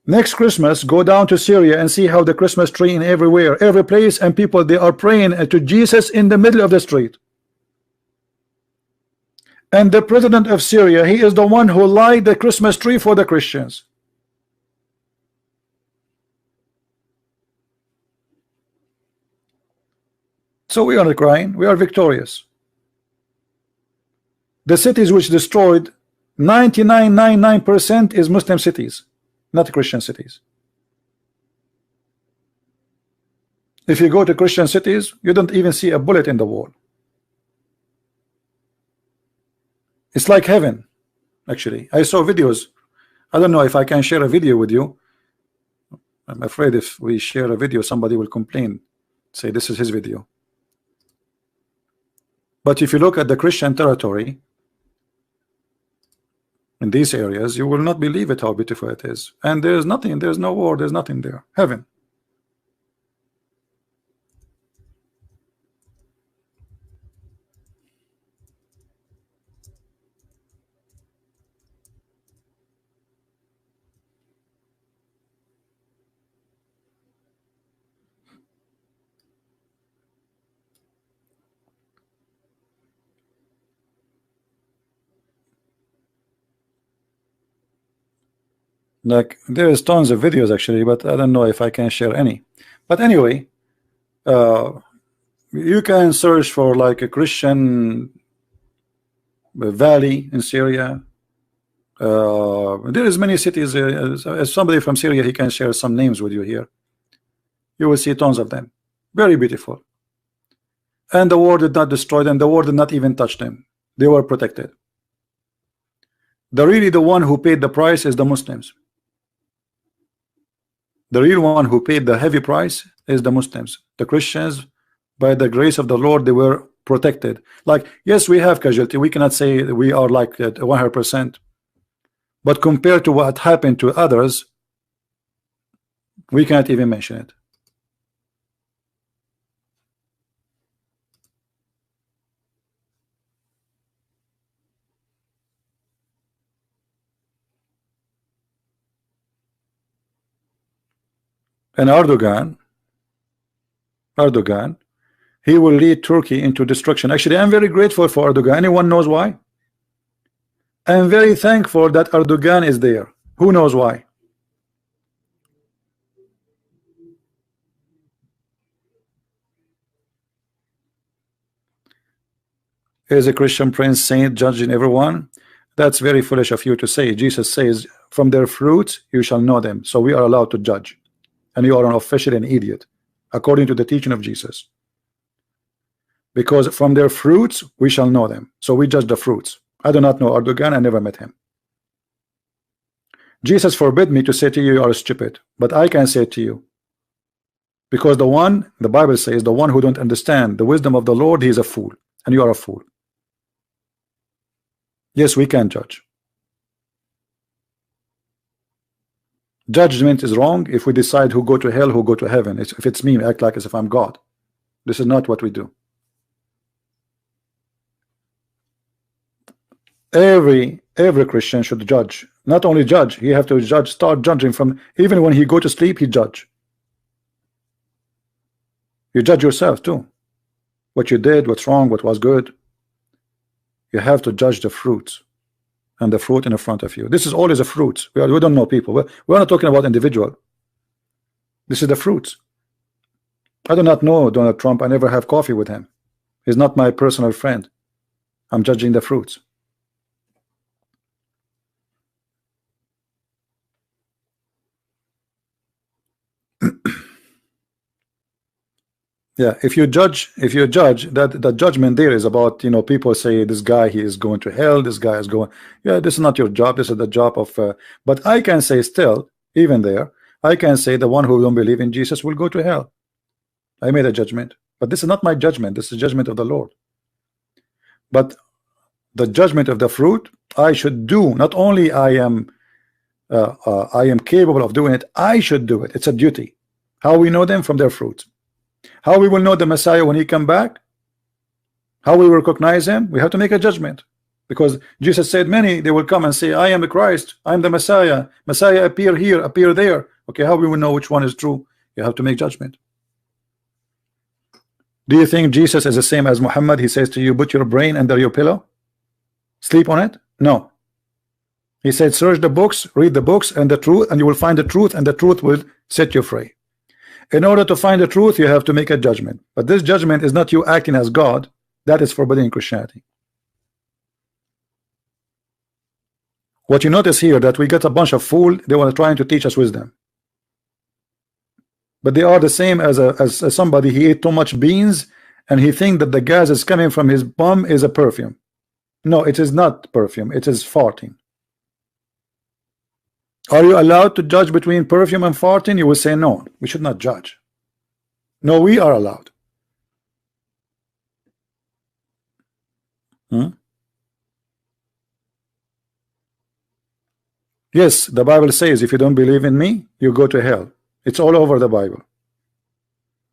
Next Christmas, go down to Syria and see how the Christmas tree in everywhere, every place, and people, they are praying to Jesus in the middle of the street. And the president of Syria, he is the one who lighted the Christmas tree for the Christians. So we are not crying, we are victorious. The cities which destroyed, 99.99% is Muslim cities, not Christian cities. If you go to Christian cities, you don't even see a bullet in the wall. It's like heaven. Actually, I saw videos. I don't know if I can share a video with you. I'm afraid if we share a video, somebody will complain, say this is his video. But if you look at the Christian territory in these areas, you will not believe it how beautiful it is. And there's nothing, there's no war, there's nothing there. Heaven. Like there is tons of videos actually, but I don't know if I can share any. But anyway, you can search for like a Christian valley in Syria. There is many cities. As somebody from Syria, he can share some names with you here. You will see tons of them. Very beautiful. and the war did not destroy them. The war did not even touch them. They were protected. The one who paid the price is the Muslims. The real one who paid the heavy price is the Muslims. The Christians, by the grace of the Lord, they were protected. Like, yes, we have casualty. We cannot say we are like at 100%. But compared to what happened to others, we can't even mention it. And Erdogan, he will lead Turkey into destruction. Actually, I'm very grateful for Erdogan. Anyone knows why? I'm very thankful that Erdogan is there. Who knows why? Is a Christian prince saint judging everyone? That's very foolish of you to say. Jesus says, from their fruits you shall know them. So we are allowed to judge. And you are an official and idiot, according to the teaching of Jesus. Because from their fruits we shall know them. So we judge the fruits. I do not know Erdogan. I never met him. Jesus forbid me to say to you, you are stupid. But I can say to you, because the Bible says, the one who don't understand the wisdom of the Lord, he is a fool. And you are a fool. Yes, we can judge. Judgment is wrong if we decide who go to hell, who go to heaven. If it's me, act like as if I'm God. This is not what we do. Every Christian should judge. Not only judge, he have to judge, start judging from, even when he go to sleep, he judge. You judge yourself too. What you did, what's wrong, what was good. You have to judge the fruits. And the fruit in front of you. This is always a fruit. We don't know people. We're not talking about individual. This is the fruits. I do not know Donald Trump. I never have coffee with him. He's not my personal friend. I'm judging the fruits. Yeah, if you judge that the judgment there is about, you know, people say this guy, he is going to hell, this guy is going, yeah, this is not your job, this is the job of but I can say still, even there, I can say the one who don't believe in Jesus will go to hell. I made a judgment, but this is not my judgment, this is judgment of the Lord. But the judgment of the fruit I should do. Not only I am capable of doing it, I should do it. It's a duty. How we know them? From their fruits. How we will know the Messiah when he come back? How we will recognize him? We have to make a judgment, because Jesus said many, they will come and say, I am the Christ, I am the Messiah. Messiah appear here, appear there. Okay, how we will know which one is true? You have to make judgment. Do you think Jesus is the same as Muhammad? He says to you, put your brain under your pillow, sleep on it? No. He said, search the books, read the books and the truth, and you will find the truth, and the truth will set you free. In order to find the truth, you have to make a judgment. But this judgment is not you acting as God. That is forbidden in Christianity. What you notice here, that we got a bunch of fools. They were trying to teach us wisdom. But they are the same as somebody. He ate too much beans, and he think that the gas is coming from his bum is a perfume. No, it is not perfume. It is farting. Are you allowed to judge between perfume and farting? You will say no, we should not judge. No, we are allowed. Yes, the Bible says if you don't believe in me, you go to hell. It's all over the Bible.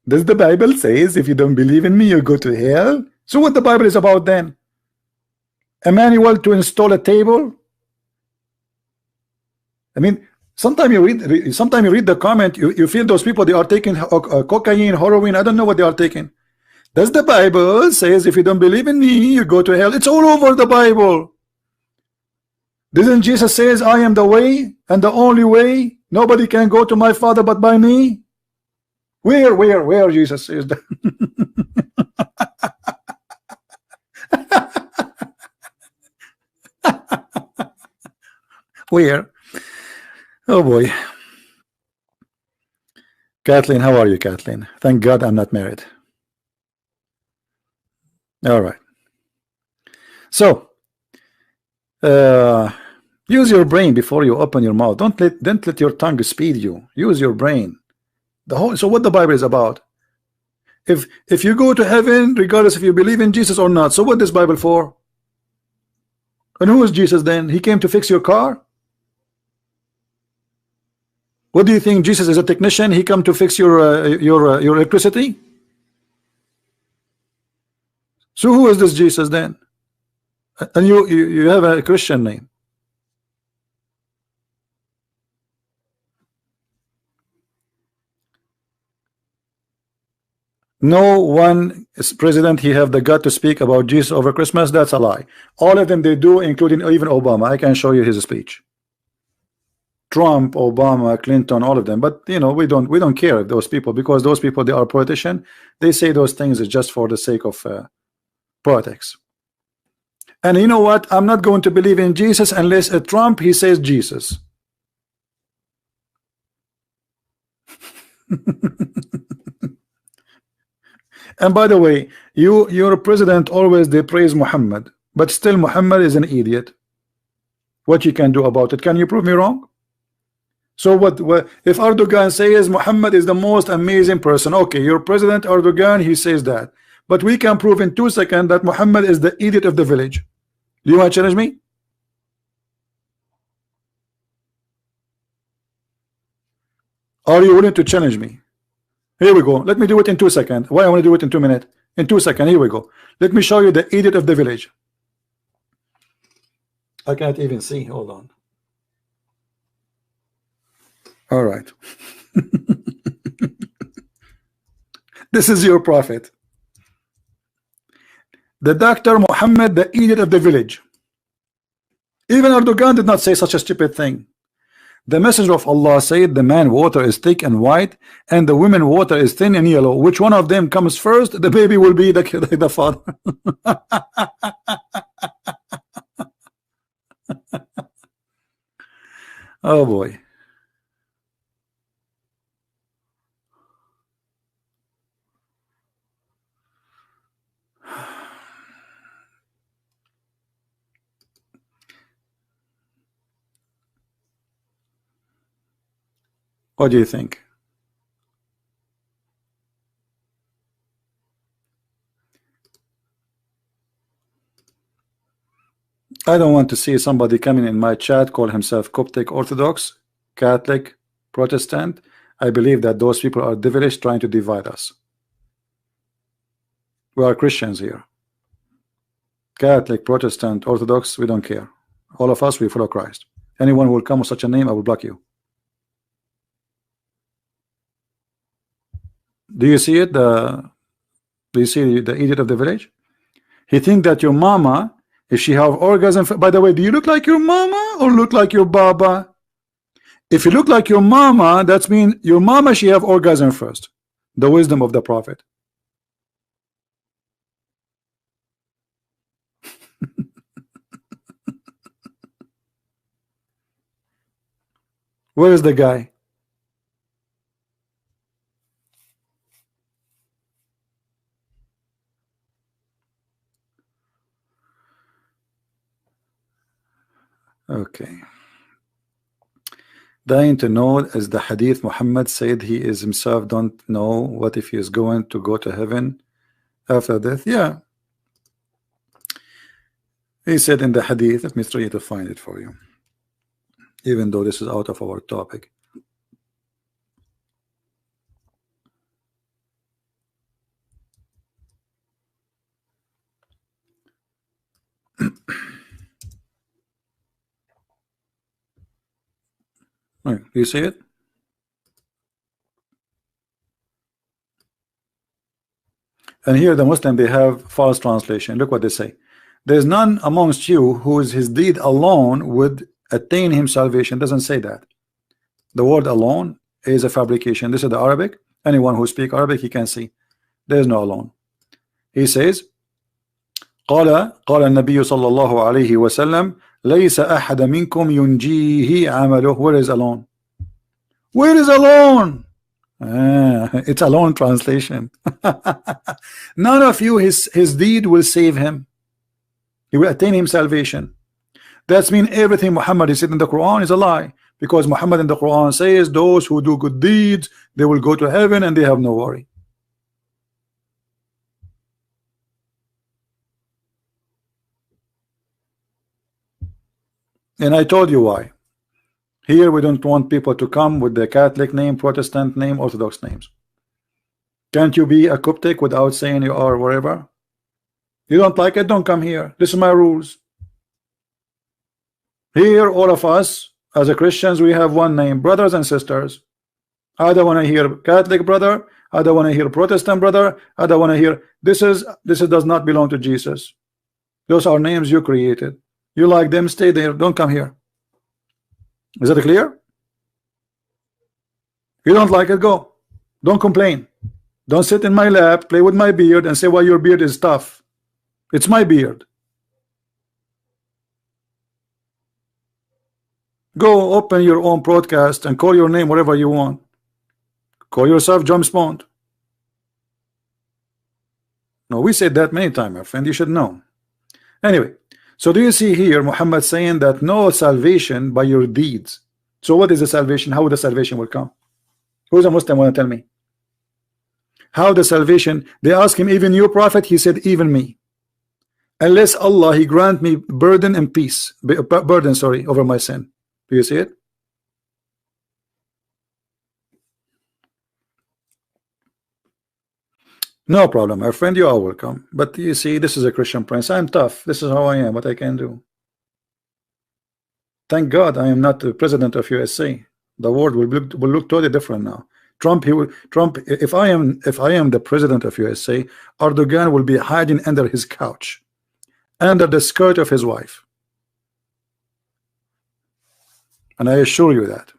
Does the Bible says if you don't believe in me, you go to hell? So what the Bible is about then? A manual to install a table? I mean, sometimes you read the comment, you feel those people, they are taking cocaine, heroin, I don't know what they are taking. Does the Bible says if you don't believe in me, you go to hell? It's all over the Bible. Doesn't Jesus says I am the way and the only way? Nobody can go to my Father but by me. Where Jesus says that? Where? Oh boy. Kathleen, how are you, Kathleen? Thank God I'm not married. All right. So use your brain before you open your mouth. Don't let your tongue speed you. Use your brain. So what the Bible is about? If you go to heaven, regardless if you believe in Jesus or not, so what is Bible for? And who is Jesus then? He came to fix your car? What do you think? Jesus is a technician? He come to fix your electricity? So who is this Jesus then? And you have a Christian name. No one is president he have the gut to speak about Jesus over Christmas. That's a lie. All of them they do, including even Obama. I can show you his speech. Trump, Obama, Clinton, all of them. But you know, we don't care if those people, because those people, they are politicians. They say those things is just for the sake of politics. And you know what? I'm not going to believe in Jesus unless a Trump he says Jesus. And by the way, your president always they praise Muhammad, but still Muhammad is an idiot. What you can do about it? Can you prove me wrong? So what if Erdogan says Muhammad is the most amazing person? Okay, your president Erdogan, he says that, but we can prove in 2 seconds that Muhammad is the idiot of the village. Do you want to challenge me? Are you willing to challenge me? Here we go. Let me do it in 2 seconds. Why I want to do it in 2 minutes? In 2 seconds. Here we go. Let me show you the idiot of the village. I can't even see. Hold on. All right. This is your prophet. The Dr. Muhammad, the idiot of the village. Even Erdogan did not say such a stupid thing. The messenger of Allah said the man water is thick and white and the women water is thin and yellow. Which one of them comes first? The baby will be the father. Oh boy. What do you think? I don't want to see somebody coming in my chat call himself Coptic Orthodox, Catholic, Protestant. I believe that those people are devilish trying to divide us. We are Christians here. Catholic, Protestant, Orthodox, we don't care. All of us, we follow Christ. Anyone who will come with such a name, I will block you. Do you see it? Do you see the idiot of the village? He think that your mama, if she have orgasm, by the way, do you look like your mama or look like your baba? If you look like your mama, that means your mama, she have orgasm first. The wisdom of the prophet. Where is the guy? Okay. Dying to know as the hadith Muhammad said he is himself don't know what if he is going to go to heaven after death. Yeah. He said in the hadith, let me try to find it for you. Even though this is out of our topic. Right, do you see it? And here the Muslim, they have false translation. Look what they say. There is none amongst you who is his deed alone would attain him salvation. Doesn't say that. The word alone is a fabrication. This is the Arabic. Anyone who speaks Arabic, he can see. There is no alone. He says, قال النبي صلى الله عليه وسلم ليس أحد منكم ينجيه عمله. Where is alone? Where is alone? It's a long translation. None of you, his deed will save him. He will attain him salvation. That means everything Muhammad is said in the Quran is a lie, because Muhammad in the Quran says those who do good deeds, they will go to heaven and they have no worry. And I told you why. Here we don't want people to come with the Catholic name, Protestant name, Orthodox names. Can't you be a Coptic without saying you are wherever? You don't like it, don't come here. This is my rules. Here, all of us as a Christians, we have one name, brothers and sisters. I don't want to hear Catholic brother, I don't want to hear Protestant brother, I don't want to hear this does not belong to Jesus. Those are names you created. You like them, stay there, don't come here. Is that clear? You don't like it, go. Don't complain. Don't sit in my lap, play with my beard and say why your beard is tough. It's my beard. Go open your own broadcast and call your name whatever you want. Call yourself James Bond. No, we said that many times, my friend. You should know. Anyway, so do you see here Muhammad saying that no salvation by your deeds? So what is the salvation? How the salvation will come? Who's a Muslim want to tell me? How the salvation? They ask him, even you prophet? He said, even me. Unless Allah, he grant me burden and peace. Burden, sorry, over my sin. Do you see it? No problem, my friend, you are welcome. But you see, this is a Christian prince. I'm tough. This is how I am, what I can do. Thank God I am not the president of USA. The world will look totally different now. Trump, if I am the president of USA, Erdogan will be hiding under his couch, under the skirt of his wife. And I assure you that.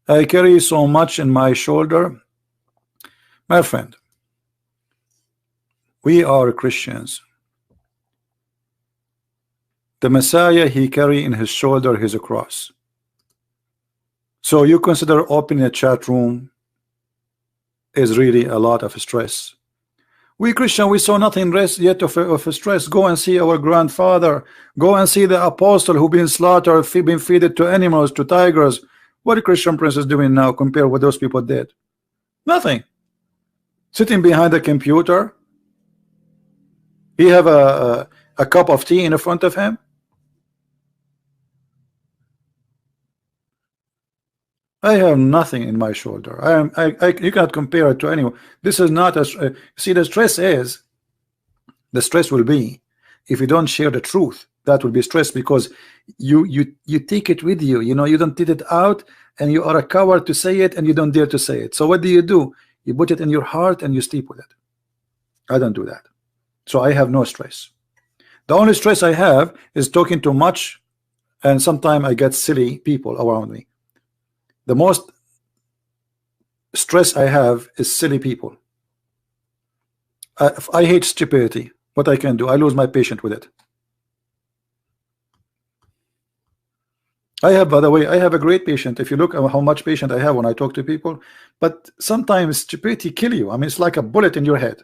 I carry so much in my shoulder. My friend, we are Christians. The Messiah, he carry in his shoulder his cross. So you consider opening a chat room is really a lot of stress. We Christian, we saw nothing yet of stress. Go and see our grandfather. Go and see the apostle who been slaughtered, been fed to animals, to tigers. What the Christian prince is doing now compared with what those people did? Nothing. Sitting behind the computer. He have a cup of tea in front of him. I have nothing in my shoulder. You cannot compare it to anyone. This is not a see. The stress will be if you don't share the truth. That will be stress because you take it with you. You know, you don't take it out, and you are a coward to say it, and you don't dare to say it. So what do? You put it in your heart and you sleep with it. I don't do that. So I have no stress. The only stress I have is talking too much, and sometimes I get silly people around me. The most stress I have is silly people. I hate stupidity. What I can do, I lose my patience with it. I have, by the way, I have a great patient. If you look at how much patience I have when I talk to people, but sometimes stupidity kill you. I mean, it's like a bullet in your head.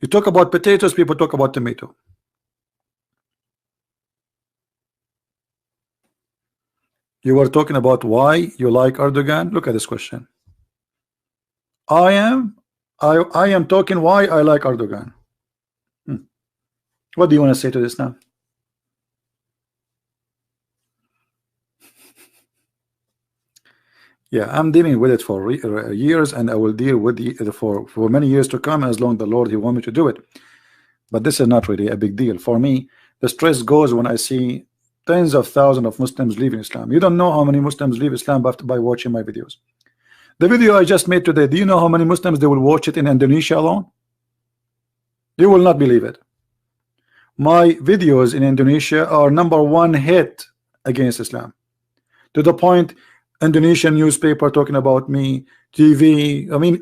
You talk about potatoes, people talk about tomato. You were talking about why you like Erdogan. Look at this question. I am talking why I like Erdogan. What do you want to say to this now? Yeah, I'm dealing with it for years, and I will deal with it for many years to come, as long as the Lord he want me to do it. But this is not really a big deal for me. The stress goes when I see tens of thousands of Muslims leaving Islam. You don't know how many Muslims leave Islam by watching my videos. The video I just made today, do you know how many Muslims they will watch it in Indonesia alone? You will not believe it. My videos in Indonesia are #1 hit against Islam, to the point Indonesian newspaper talking about me, TV, I mean,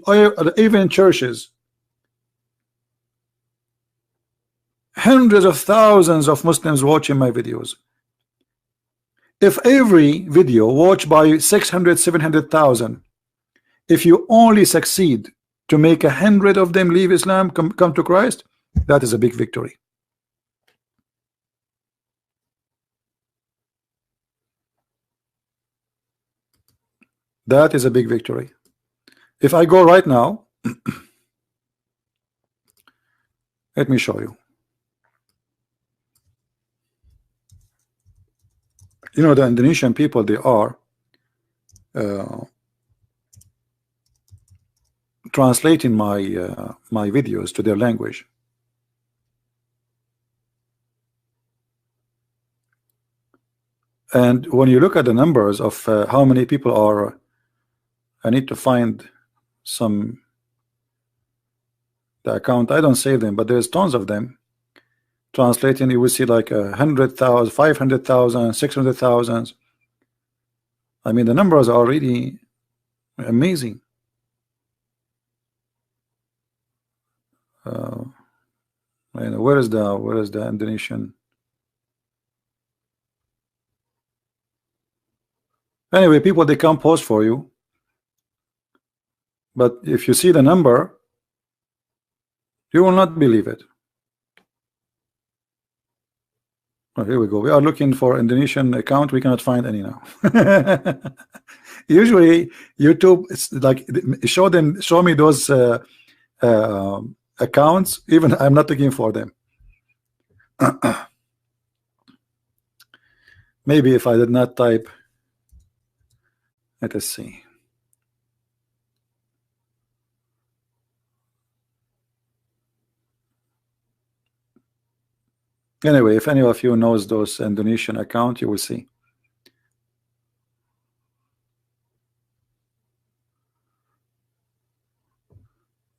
even churches. hundreds of thousands of Muslims watching my videos. If every video watched by 600, 700,000, if you only succeed to make 100 of them leave Islam, come to Christ, that is a big victory. That is a big victory. If I go right now, let me show you. You know, the Indonesian people, they are translating my my videos to their language. And when you look at the numbers of how many people are, I need to find the account. I don't save them, but there's tons of them translating. You will see like 100,000, 500,000, 600,000. I mean, the numbers are really amazing. Where is the Indonesian? Anyway, people, they can't post for you, but if you see the number, you will not believe it. Oh, here we go. We are looking for Indonesian account. We cannot find any now. Usually YouTube, it's like show me those accounts. Even I'm not looking for them. Maybe if I did not type, let us see. Anyway, if any of you knows those Indonesian account, you will see.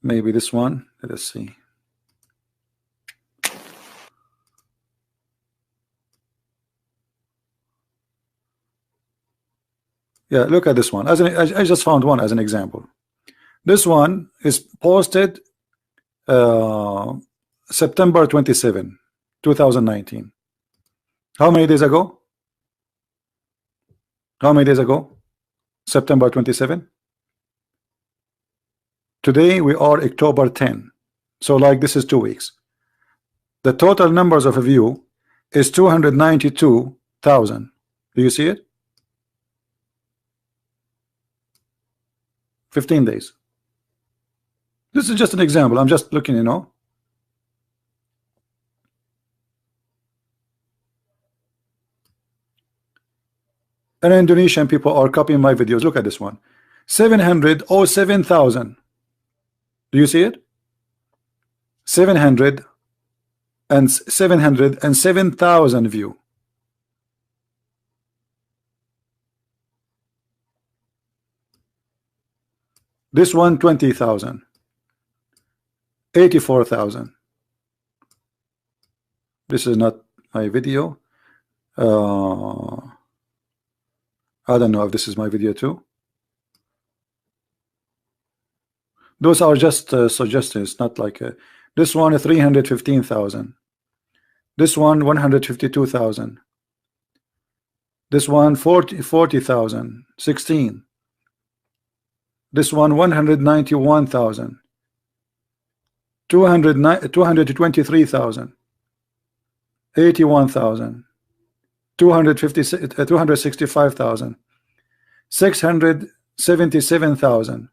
Maybe this one. Let us see. Yeah, look at this one. I just found one as an example. This one is posted September 27, 2019. How many days ago? How many days ago? September 27. Today we are October 10. So like this is 2 weeks. The total numbers of a view is 292,000. Do you see it? 15 days. This is just an example. I'm just looking, you know. And Indonesian people are copying my videos. Look at this one. 707,000. Do you see it? 707,000 view. This one 20,000. 84,000. This is not my video. I don't know if this is my video too. Those are just suggestions, not like this one 315,000. This one 152,000. This one 40,000. 16. This one 191,000. 223,000. 81,000. 265,000. 677,000.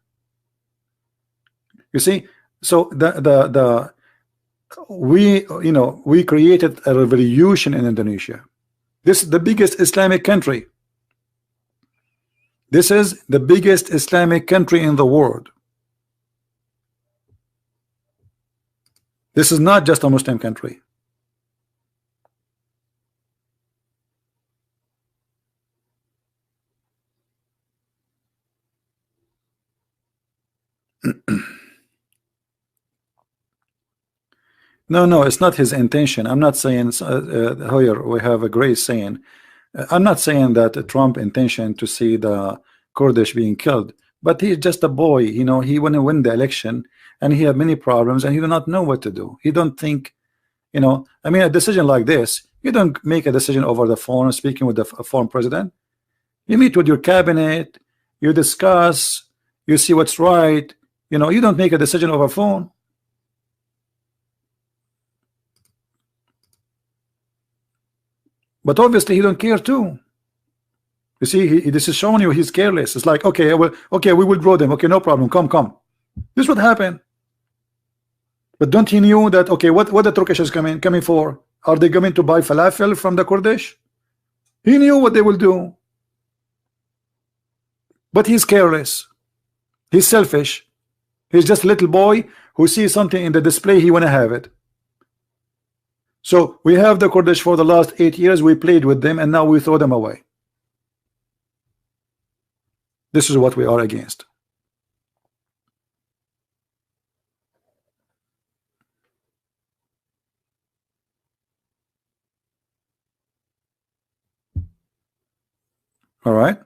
You see, so we created a revolution in Indonesia. This is the biggest Islamic country. This is the biggest Islamic country in the world. This is not just a Muslim country. No, it's not his intention. I'm not saying here we have a great saying. I'm not saying that Trump intention to see the Kurdish being killed, but he's just a boy. You know, he want to win the election, and he had many problems, and he do not know what to do. He don't think You know, I mean, a decision like this, you don't make a decision over the phone, speaking with the foreign president. You meet with your cabinet, you discuss, you see what's right. You know, you don't make a decision over phone. But obviously, he don't care too. You see, this is showing you he's careless. It's like, okay, well, okay, we will draw them. Okay, no problem. Come. This would happen. But don't he knew that? Okay, what the Turkish is coming for? Are they coming to buy falafel from the Kurdish? He knew what they will do. But he's careless. He's selfish. He's just a little boy who sees something in the display, he want to have it. So we have the Kurdish for the last 8 years. We played with them, and now we throw them away. This is what we are against. All right.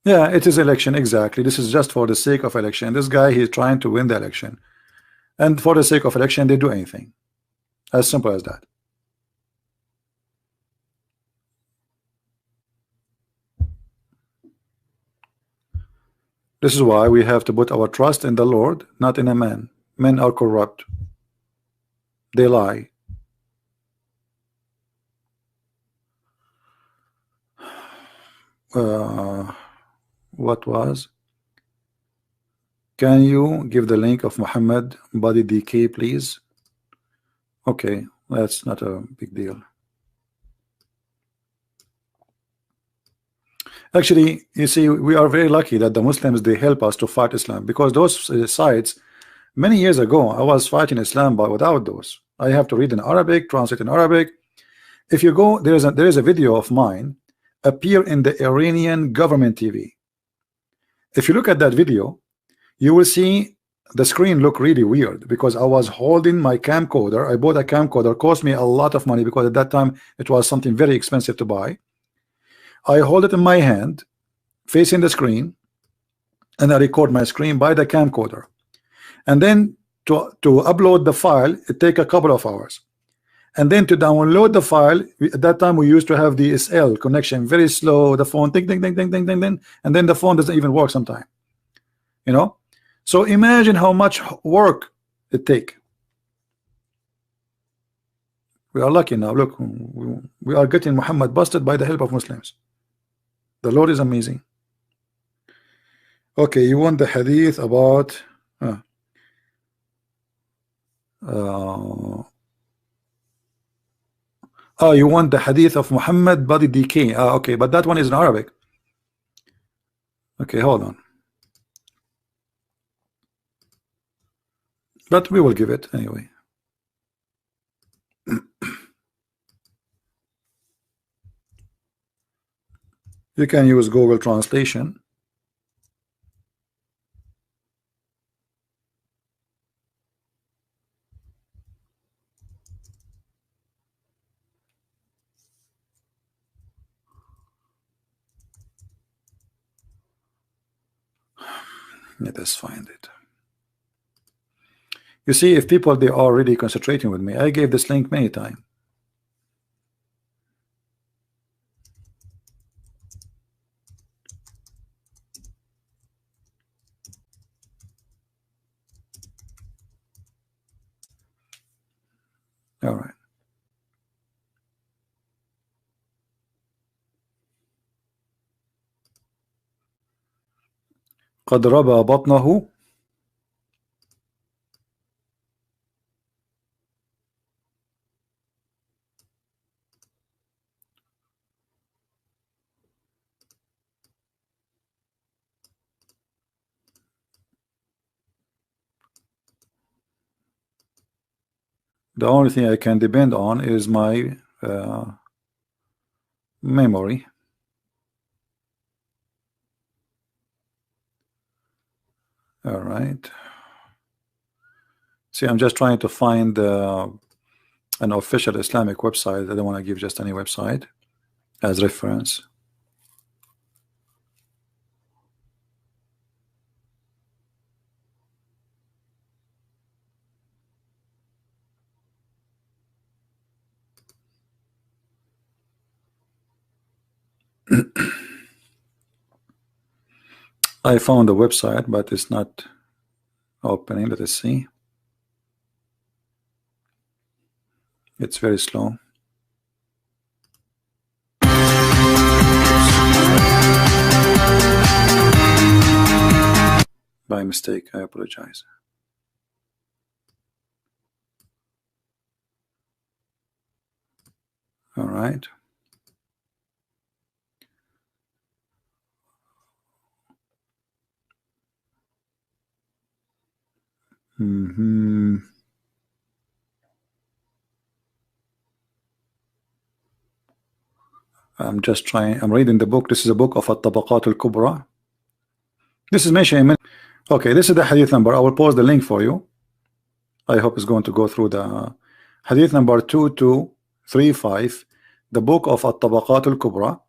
Yeah, it is election, exactly. This is just for the sake of election. This guy, he's trying to win the election, and for the sake of election, they do anything. As simple as that. This is why we have to put our trust in the Lord, not in a man. Men are corrupt. They lie. What was? Can you give the link of Muhammad body decay, please? Okay, that's not a big deal. Actually, you see, we are very lucky that the Muslims, they help us to fight Islam, because those sites, many years ago, I was fighting Islam, but without those. I have to read in Arabic, translate in Arabic. If you go, there is a video of mine appear in the Iranian government TV. If you look at that video, you will see the screen look really weird, because I was holding my camcorder. I bought a camcorder, cost me a lot of money, because at that time it was something very expensive to buy. I hold it in my hand facing the screen, and I record my screen by the camcorder, and then to upload the file, it take a couple of hours, and then to download the file, at that time we used to have DSL connection, very slow, the phone ding, and then the phone doesn't even work sometime, you know. So imagine how much work it take. We are lucky now. Look, we are getting Muhammad busted by the help of Muslims. The Lord is amazing. Okay, you want the hadith about you want the hadith of Muhammad body decay. Okay, but that one is in Arabic. Okay, hold on. But we will give it anyway. You can use Google Translation. Let us find it. You see, if people, they are really concentrating with me, I gave this link many times. All right. قد ربى بطنه. The only thing I can depend on is my memory. All right. See, I'm just trying to find an official Islamic website. I don't want to give just any website as reference. I found the website, but it's not opening. Let us see. It's very slow. By mistake, I apologize. All right. I'm just trying. I'm reading the book. This is a book of At-Tabaqat al-Kubra. This is mentioned. Okay, this is the hadith number. I will post the link for you. I hope it's going to go through the hadith number 2235, the book of At-Tabaqat al-Kubra.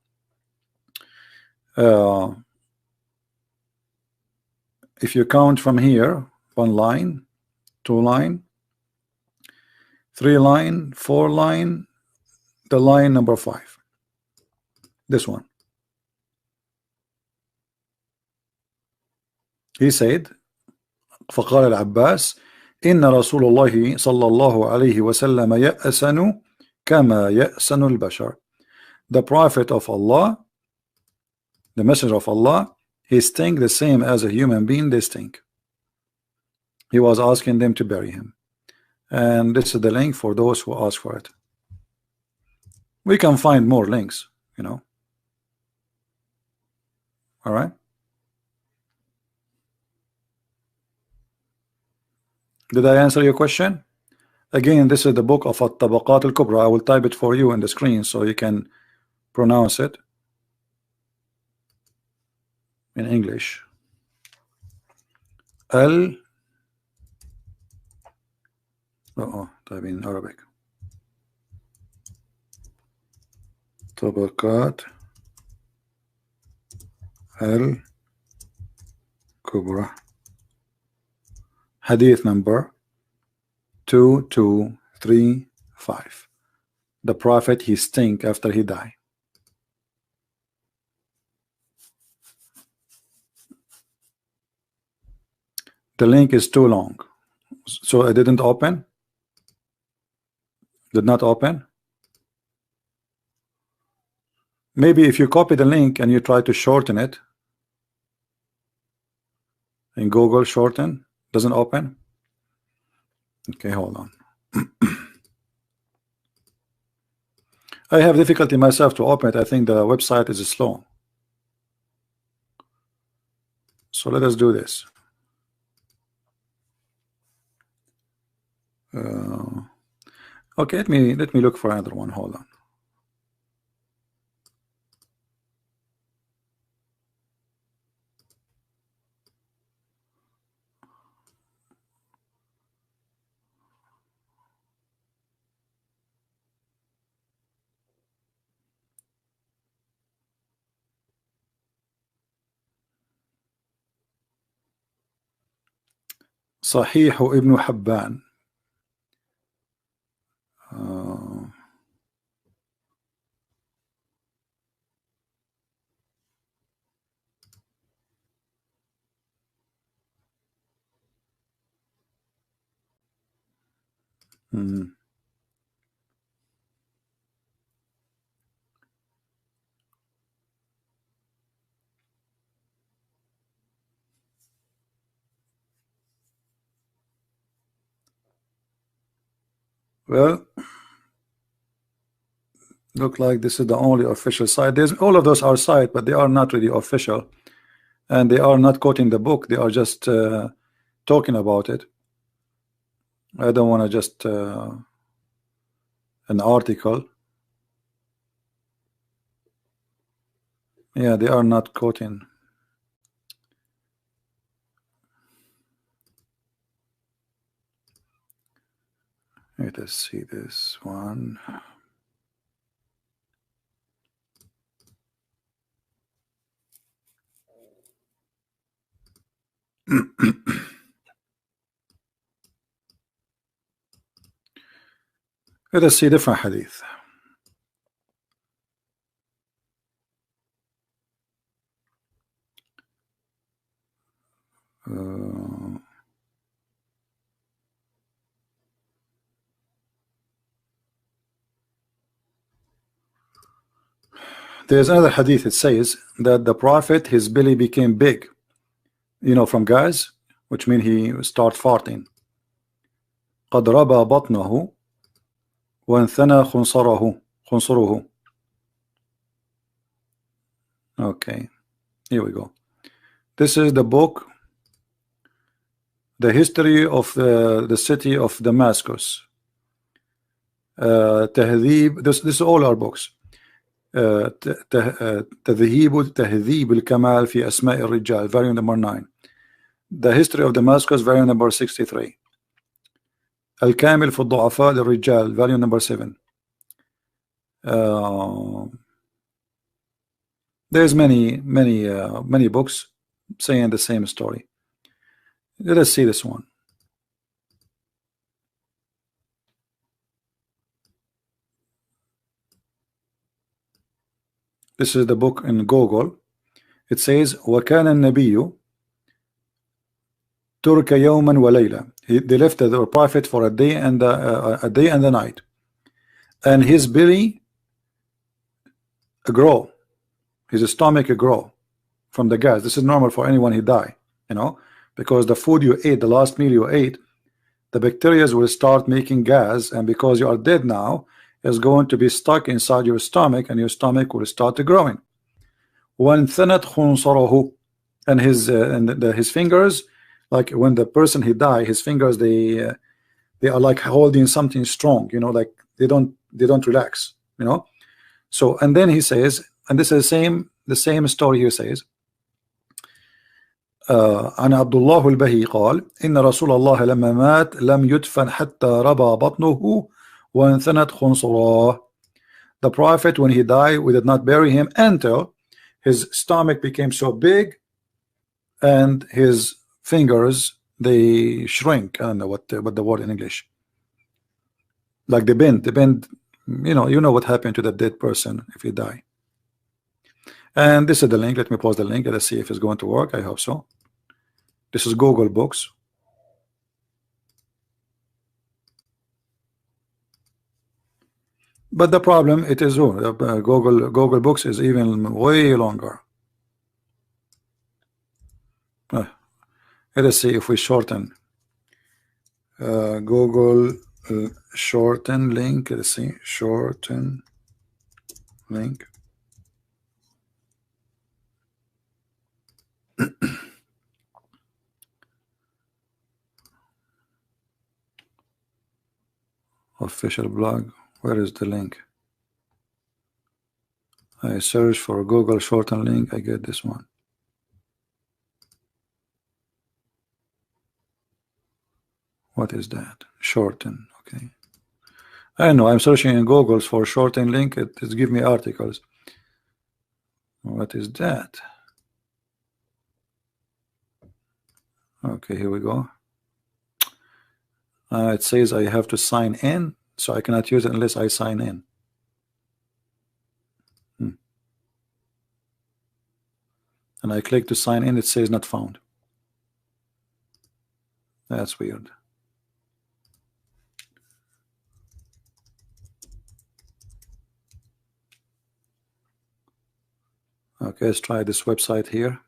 If you count from here, 1 line, 2 line, 3 line, 4 line, the line number 5, this one. He said, فقال العباس إن رسول الله صلى الله عليه وسلم يأسن كما يأسن البشر. The Prophet of Allah, the Messenger of Allah, he stink the same as a human being they stink. He was asking them to bury him, and this is the link for those who ask for it. We can find more links, you know. All right. Did I answer your question? Again, this is the book of At-Tabaqat al-Kubra. I will type it for you on the screen so you can pronounce it in English. طيب in Arabic. طبقات الكبرى. Hadith number 2235. The Prophet, he stink after he died. The link is too long, so it didn't open. Did not open. Maybe if you copy the link and you try to shorten it in Google, shorten, doesn't open. Okay, hold on. I have difficulty myself to open it. I think the website is slow. So let us do this. Okay, let me look for another one. Hold on. Sahih Ibn Habban. Well, look like this is the only official site. There's all of those are site, but they are not really official, and they are not quoting the book. They are just talking about it. I don't want to just an article. Yeah, they are not quoting. Let us see this one. Let us see different hadith. There's another hadith. It says that the prophet, his belly became big, you know, from gas, which means he start farting. قد ربى بطنه وانثنى خنصره. Okay, here we go. This is the book, the history of the city of Damascus. تهذيب. This is all our books. تهذيب الكمال في أسماء الرجال, volume number 9. The history of Damascus, volume number 63. الكامل في الضعفاء للرجال, volume number 7. There's many books saying the same story. Let us see this one. This is the book in Google. It says وكان النبي ترك يوما وليلة. They left the prophet for a day and the night, and his belly grow, his stomach grow from the gas. This is normal for anyone who die, you know, because the food you ate, the last meal you ate, the bacteria will start making gas, and because you are dead now, is going to be stuck inside your stomach, and your stomach will start growing. وانثنت خنصره, and his fingers, like when the person he die, his fingers they are like holding something strong, you know, like they don't relax, you know. So, and then he says, and this is the same story he says, عن عبد الله البهي قال إن رسول الله لما مات لم يدفن حتى ربى بطنه وانثنت خنصره. The prophet, when he died, we did not bury him until his stomach became so big and his fingers they shrink. I don't know what the word in English, like they bend, you know what happened to the dead person if he die. And this is the link. Let me pause the link. Let's see if it's going to work. I hope so. This is Google Books. But the problem, it is Google Books is even way longer. Let us see if we shorten Google shorten link. Let's see, shorten link. Official blog. Where is the link? I search for Google shorten link. I get this one. What is that? Shorten. Okay. I know. I'm searching in Google for shorten link. It gives me articles. What is that? Okay, here we go. It says I have to sign in, so I cannot use it unless I sign in. And I click to sign in, it says not found. That's weird. Okay, let's try this website here.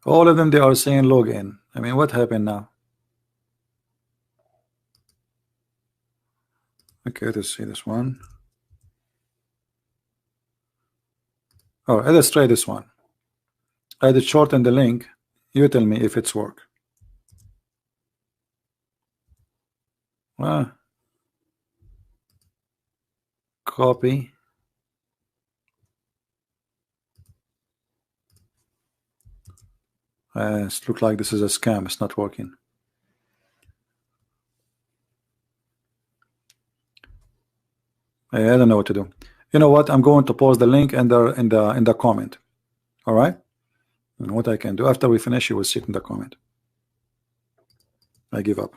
All of them, they are saying login. I mean, what happened now? Okay, let's see this one. Oh, let's try this one. I did shorten the link. You tell me if it's work. Copy. It looks like this is a scam. It's not working. I don't know what to do. You know what? I'm going to post the link in the comment. All right. And what I can do after we finish, you will see it in the comment. I give up.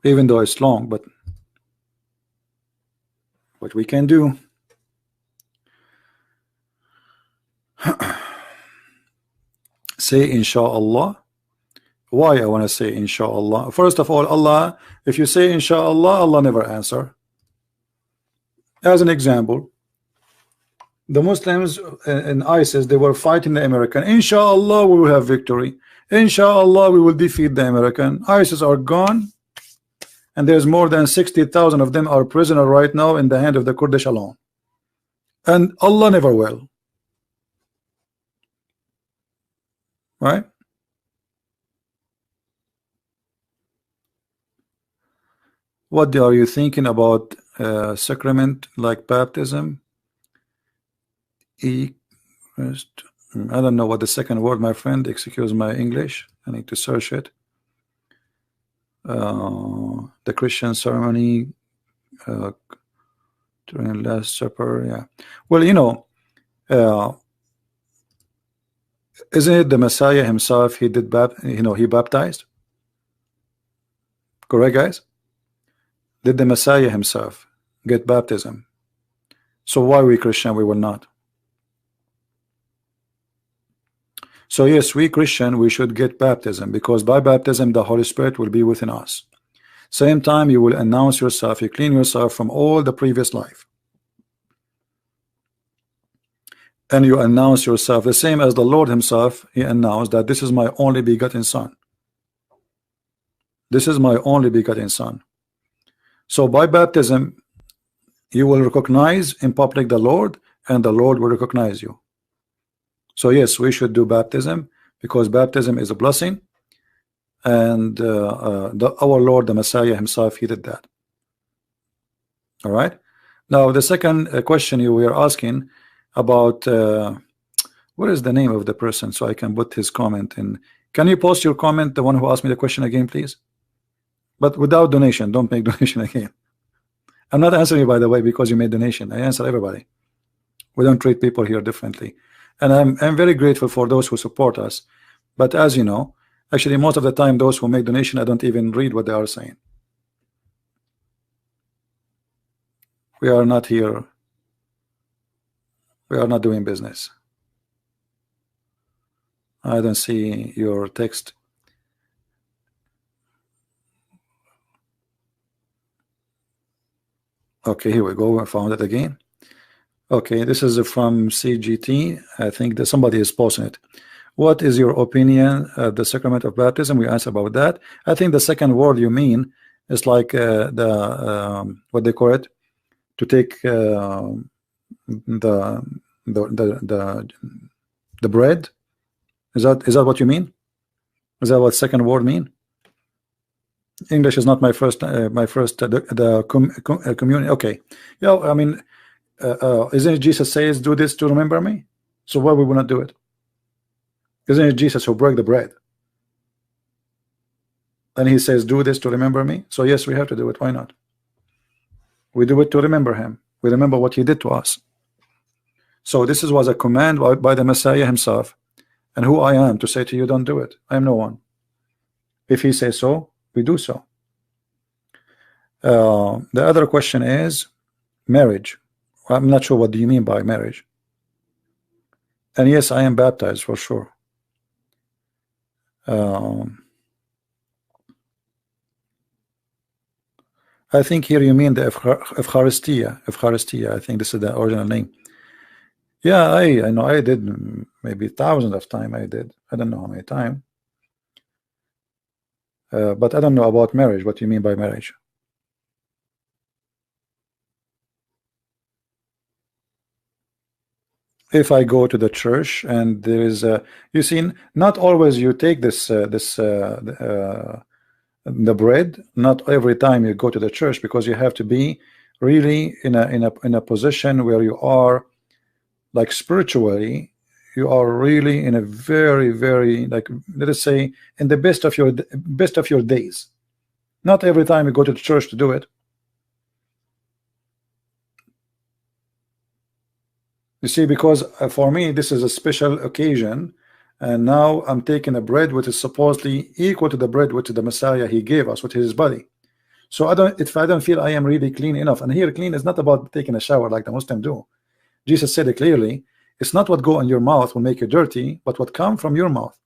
Even though it's long, but what we can do. say inshallah. Why I want to say inshallah? First of all, Allah, if you say inshallah, Allah never answer. As an example, the Muslims in ISIS, they were fighting the American. Inshallah, we will have victory. Inshallah, we will defeat the American. ISIS are gone, and there's more than 60,000 of them are prisoner right now in the hand of the Kurdish alone. And Allah never will. Right? What are you thinking about sacrament like baptism? I don't know what the second word, my friend. Excuse my English. I need to search it. The Christian ceremony during Last Supper. Yeah. Well, you know, isn't it the Messiah himself? He did he baptized. Correct, guys? Did the Messiah himself get baptism? So why we Christian we will not? So yes, we Christian, we should get baptism, because by baptism the Holy Spirit will be within us. Same time you will announce yourself, you clean yourself from all the previous life, and you announce yourself the same as the Lord himself. He announced that this is my only begotten son. This is my only begotten son. So by baptism you will recognize in public the Lord, and the Lord will recognize you. So yes, we should do baptism, because baptism is a blessing, and our Lord the Messiah himself, he did that. All right. Now the second question you were asking about what is the name of the person, so I can put his comment in. Can you post your comment, the one who asked me the question, again, please? But without donation. Don't make donation again. I'm not answering you, by the way, because you made donation. I answer everybody. We don't treat people here differently. And I'm very grateful for those who support us. But as you know, actually most of the time those who make donation, I don't even read what they are saying. We are not here. We are not doing business. I don't see your text. Okay, here we go. I found it again. Okay, this is from CGT. I think that somebody is posting it. What is your opinion of the sacrament of baptism? We answered about that. I think the second word you mean is like what they call it, to take the bread. Is that what you mean? Is that what second word mean? English is not my first communion. Okay, yeah. I mean, isn't it Jesus says, "Do this to remember me"? So why we will not do it? Isn't it Jesus who broke the bread? And he says, "Do this to remember me." So yes, we have to do it. Why not? We do it to remember him. We remember what he did to us. So this was a command by the Messiah himself. And who I am to say to you, don't do it? I am no one. If he says so, we do so. The other question is marriage. I'm not sure what do you mean by marriage. And yes, I am baptized for sure. I think here you mean the Eucharistia. I think this is the original name. Yeah, I know I did maybe thousands of times. I did. I don't know how many times. But I don't know about marriage. What do you mean by marriage? If I go to the church and there is a, you see, not always you take the bread. Not every time you go to the church, because you have to be really in a position where you are like spiritually, you are really in a very, very, like, let us say, in the best of your days. Not every time you go to the church to do it. You see, because for me this is a special occasion, and now I'm taking a bread which is supposedly equal to the bread which the Messiah he gave us, which is his body. So if I don't feel I am really clean enough, and here clean is not about taking a shower like the Muslims do. Jesus said it clearly. It's not what go in your mouth will make you dirty, but what come from your mouth.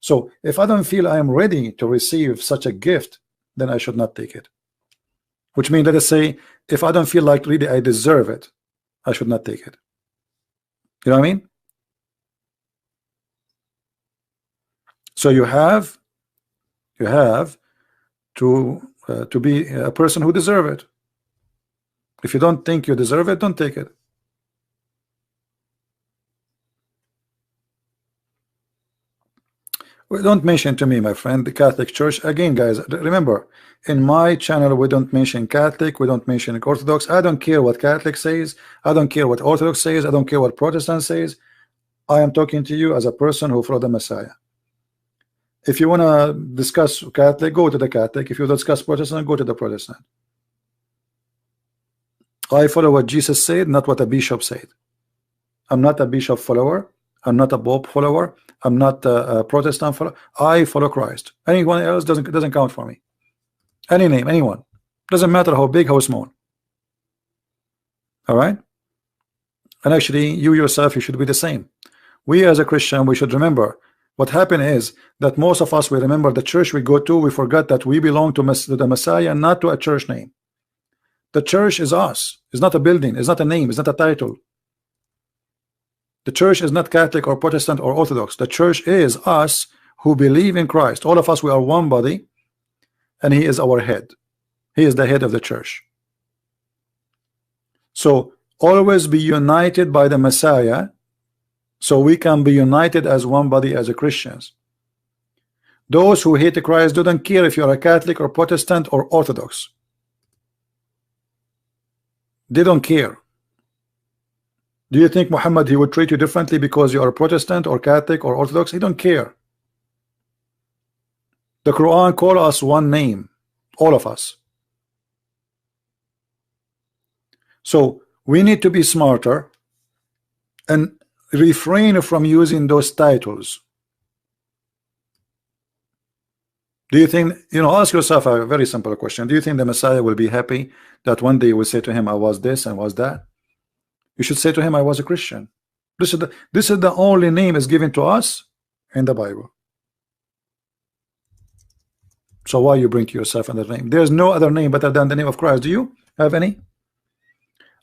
So if I don't feel I am ready to receive such a gift, then I should not take it. Which means, let us say, if I don't feel like really I deserve it, I should not take it. You know what I mean? So you have to be a person who deserve it. If you don't think you deserve it, don't take it. Well, don't mention to me, my friend, the Catholic Church. Again, guys, remember, in my channel, we don't mention Catholic, we don't mention Orthodox. I don't care what Catholic says. I don't care what Orthodox says. I don't care what Protestant says. I am talking to you as a person who follows the Messiah. If you want to discuss Catholic, go to the Catholic. If you discuss Protestant, go to the Protestant. I follow what Jesus said, not what a bishop said. I'm not a bishop follower. I'm not a Pope follower. I'm not a Protestant follower. I follow Christ. Anyone else doesn't count for me. Any name, anyone. Doesn't matter how big, how small. All right? And actually, you yourself, you should be the same. We as a Christian, we should remember what happened is that most of us, we remember the church we go to, we forgot that we belong to the Messiah, not to a church name. The church is us. It's not a building. It's not a name. It's not a title. The church is not Catholic or Protestant or Orthodox. The church is us who believe in Christ. All of us, we are one body, and He is our head. He is the head of the church. So always be united by the Messiah, so we can be united as one body as a Christians. Those who hate Christ don't care if you're a Catholic or Protestant or Orthodox. They don't care. Do you think Muhammad, he would treat you differently because you are a Protestant or Catholic or Orthodox? He don't care. The Quran call us one name, all of us. So we need to be smarter and refrain from using those titles. Do you think, ask yourself a very simple question. Do you think the Messiah will be happy that one day you will say to him, I was this and was that? You should say to him, I was a Christian. This is the only name is given to us in the Bible. So why you bring to yourself another name? There's no other name better than the name of Christ. Do you have any?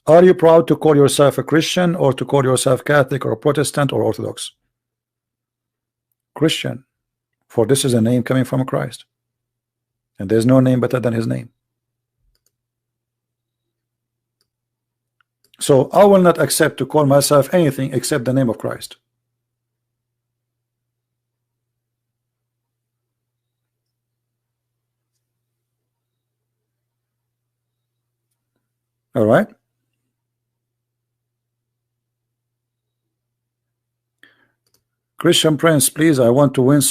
Are you proud to call yourself a Christian or to call yourself Catholic or Protestant or Orthodox? Christian. For this is a name coming from Christ. And there's no name better than his name. So I will not accept to call myself anything except the name of Christ. All right. Christian Prince, please, I want to win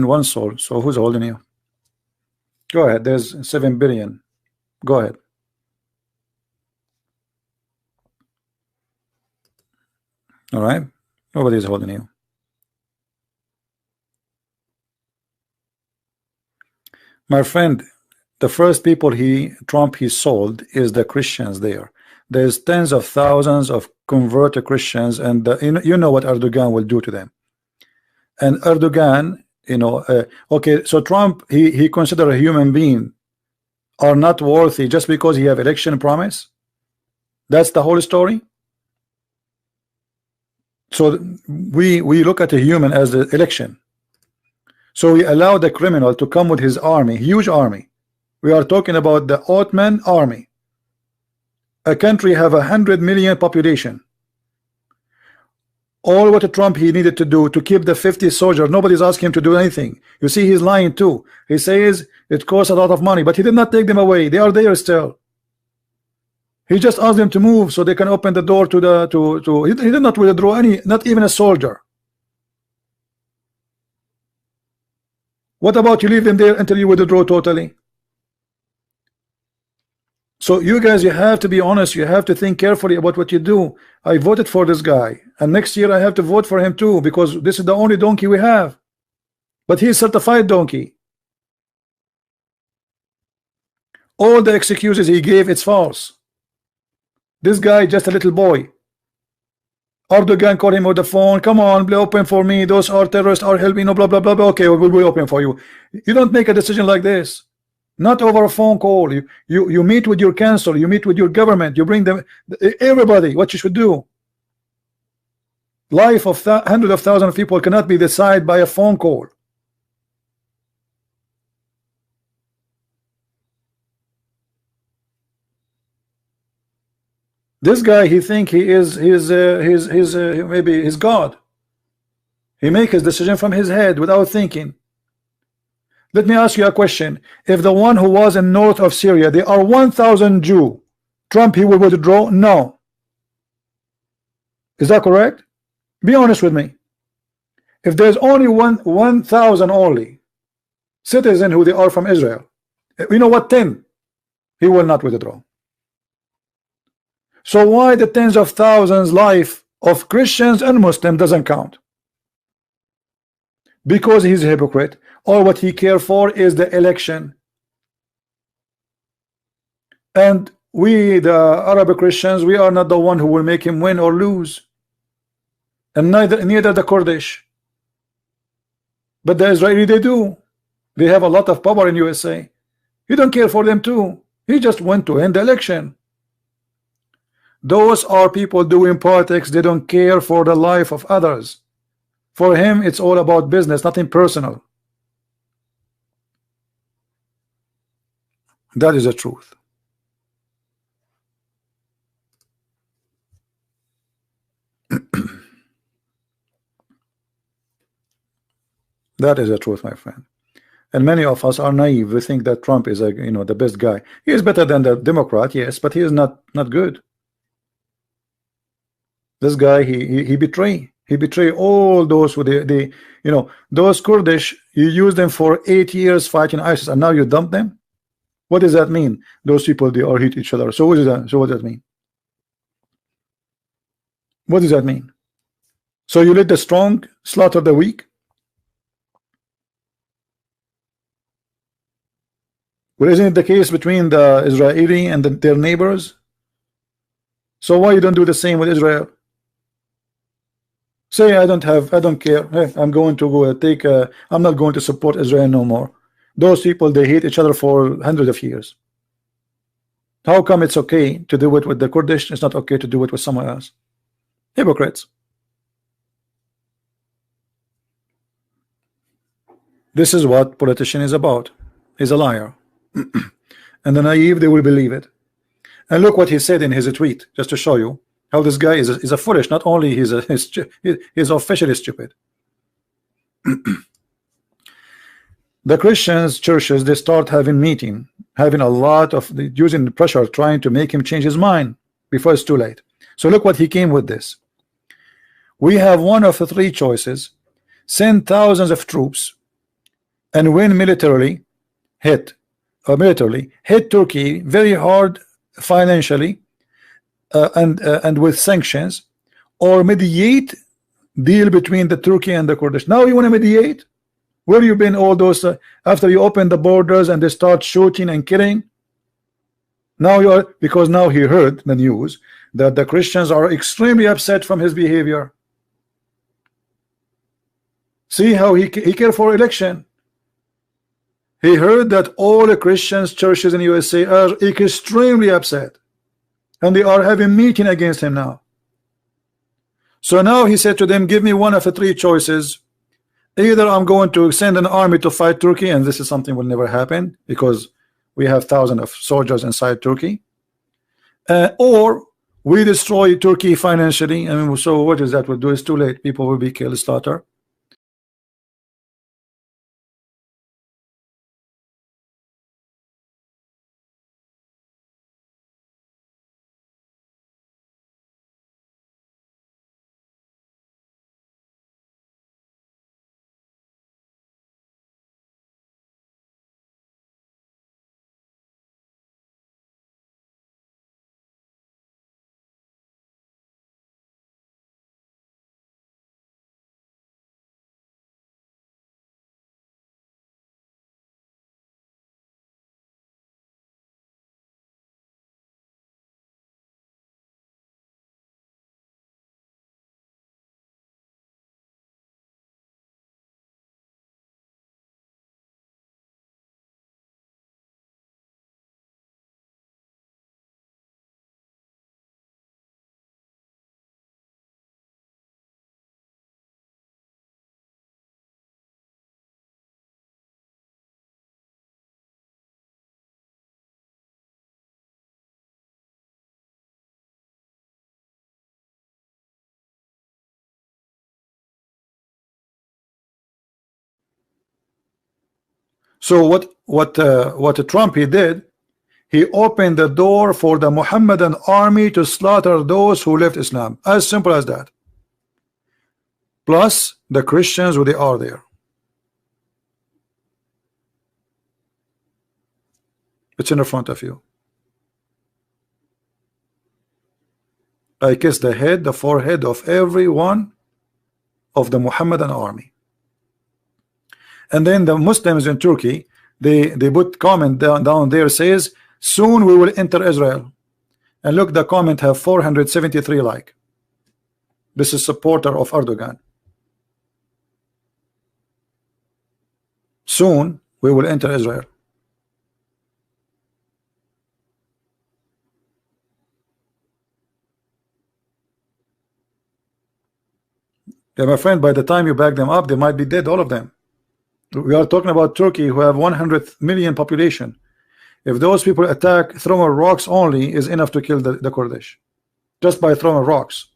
one soul. So who's holding you? Go ahead. There's 7 billion. Go ahead. All right. Nobody's holding you. My friend, the first people Trump sold is the Christians there. There's tens of thousands of converted Christians, and you know what Erdogan will do to them. And Erdogan, okay, so Trump, he considered a human being are not worthy just because he have election promise. That's the whole story. So we look at a human as the election. So we allow the criminal to come with his army, huge army. We are talking about the Ottoman army. A country have 100 million population. All what Trump he needed to do to keep the 50 soldiers. Nobody's asking him to do anything. You see, he's lying too. He says it costs a lot of money, but he did not take them away. They are there still. He just asked them to move so they can open the door to the he did not withdraw any, not even a soldier. What about you leave them there until you withdraw totally? So you guys, you have to be honest. You have to think carefully about what you do. I voted for this guy, and next year I have to vote for him too, because this is the only donkey we have. But he's certified donkey. All the excuses he gave, it's false. This guy just a little boy. Erdogan called him on the phone. Come on, be open for me. Those are terrorists, are helping. No, blah blah blah blah. Okay, we'll be open for you. You don't make a decision like this. Not over a phone call. You meet with your council. You meet with your government. You bring them, everybody, what you should do. Life of hundreds of thousands of people cannot be decided by a phone call. This guy, he think he is maybe his God. He make his decision from his head without thinking. Let me ask you a question. If the one who was in north of Syria, they are 1,000 Jew, Trump, he will withdraw? No. Is that correct? Be honest with me. If there's only 1,000 only citizen who they are from Israel, you know what, 10, he will not withdraw. So why the tens of thousands life of Christians and Muslims doesn't count? Because he's a hypocrite. All what he care for is the election. And we, the Arab Christians, we are not the one who will make him win or lose. And neither the Kurdish. But the Israeli, they do. They have a lot of power in USA. He don't care for them too. He just went to end the election. Those are people doing politics. They don't care for the life of others. For him, it's all about business, nothing personal. That is the truth. That is the truth, my friend. And many of us are naive. We think that Trump is the best guy. He is better than the Democrat, yes, but he is not good. This guy, he betray all those with those Kurdish. You use them for 8 years fighting ISIS, and now you dump them. What does that mean? Those people, they are hit each other. So what does that mean? What does that mean? So you let the strong slaughter the weak? Well, isn't it the case between the Israeli and their neighbors? So why you don't do the same with Israel? Say I don't care. Hey, I'm going to go take. I'm not going to support Israel no more. Those people, they hate each other for hundreds of years. How come it's okay to do it with the Kurdish? It's not okay to do it with someone else. Hypocrites. This is what politician is about. He's a liar. And the naive, they will believe it. And look what he said in his tweet, just to show you how this guy is a foolish. Not only he's officially stupid. The Christians churches, they start having a lot of using the pressure, trying to make him change his mind before it's too late. So look what he came with this. We have one of the three choices: send thousands of troops and win militarily, hit Turkey very hard financially, and with sanctions, or mediate deal between the Turkey and the Kurdish. Now you want to mediate? Where you been all those after you open the borders and they start shooting and killing? Now you are, because now he heard the news that the Christians are extremely upset from his behavior. See how he cared for election. He heard that all the Christians churches in USA are extremely upset, and they are having meeting against him now. So now he said to them, give me one of the three choices. Either I'm going to send an army to fight Turkey, and this is something will never happen because we have thousands of soldiers inside Turkey, or we destroy Turkey financially. I mean, so what is that will do? It's too late. People will be killed, slaughter. So what Trump he did, he opened the door for the Muhammadan army to slaughter those who left Islam. As simple as that. Plus the Christians who they are there. It's in the front of you. I kiss the head, the forehead of every one of the Muhammadan army. And then the Muslims in Turkey, they put comment down there says, soon we will enter Israel. And look, the comment have 473 like. This is supporter of Erdogan. Soon we will enter Israel. Yeah, my friend, by the time you back them up, they might be dead, all of them. We are talking about Turkey, who have 100 million population. If those people attack, throwing rocks only is enough to kill the Kurdish, just by throwing rocks.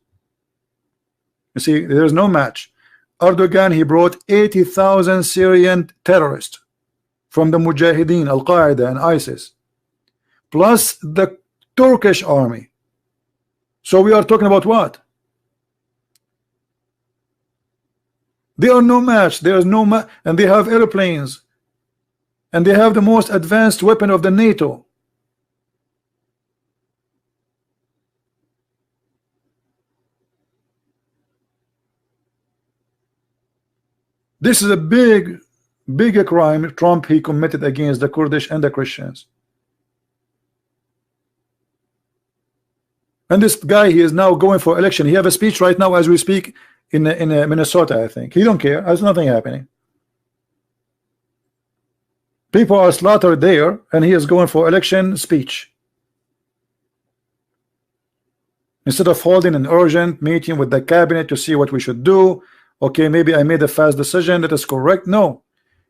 You see, there is no match. Erdogan, he brought 80,000 Syrian terrorists from the Mujahideen, Al-Qaeda and ISIS, plus the Turkish army. So we are talking about what? They are no match. There is no match, and they have airplanes, and they have the most advanced weapon of the NATO. This is a big crime Trump he committed against the Kurdish and the Christians. And this guy, he is now going for election. He have a speech right now as we speak in Minnesota, I think. He don't care. There's nothing happening. People are slaughtered there, and he is going for election speech. Instead of holding an urgent meeting with the cabinet to see what we should do, okay, maybe I made a fast decision that is correct. No,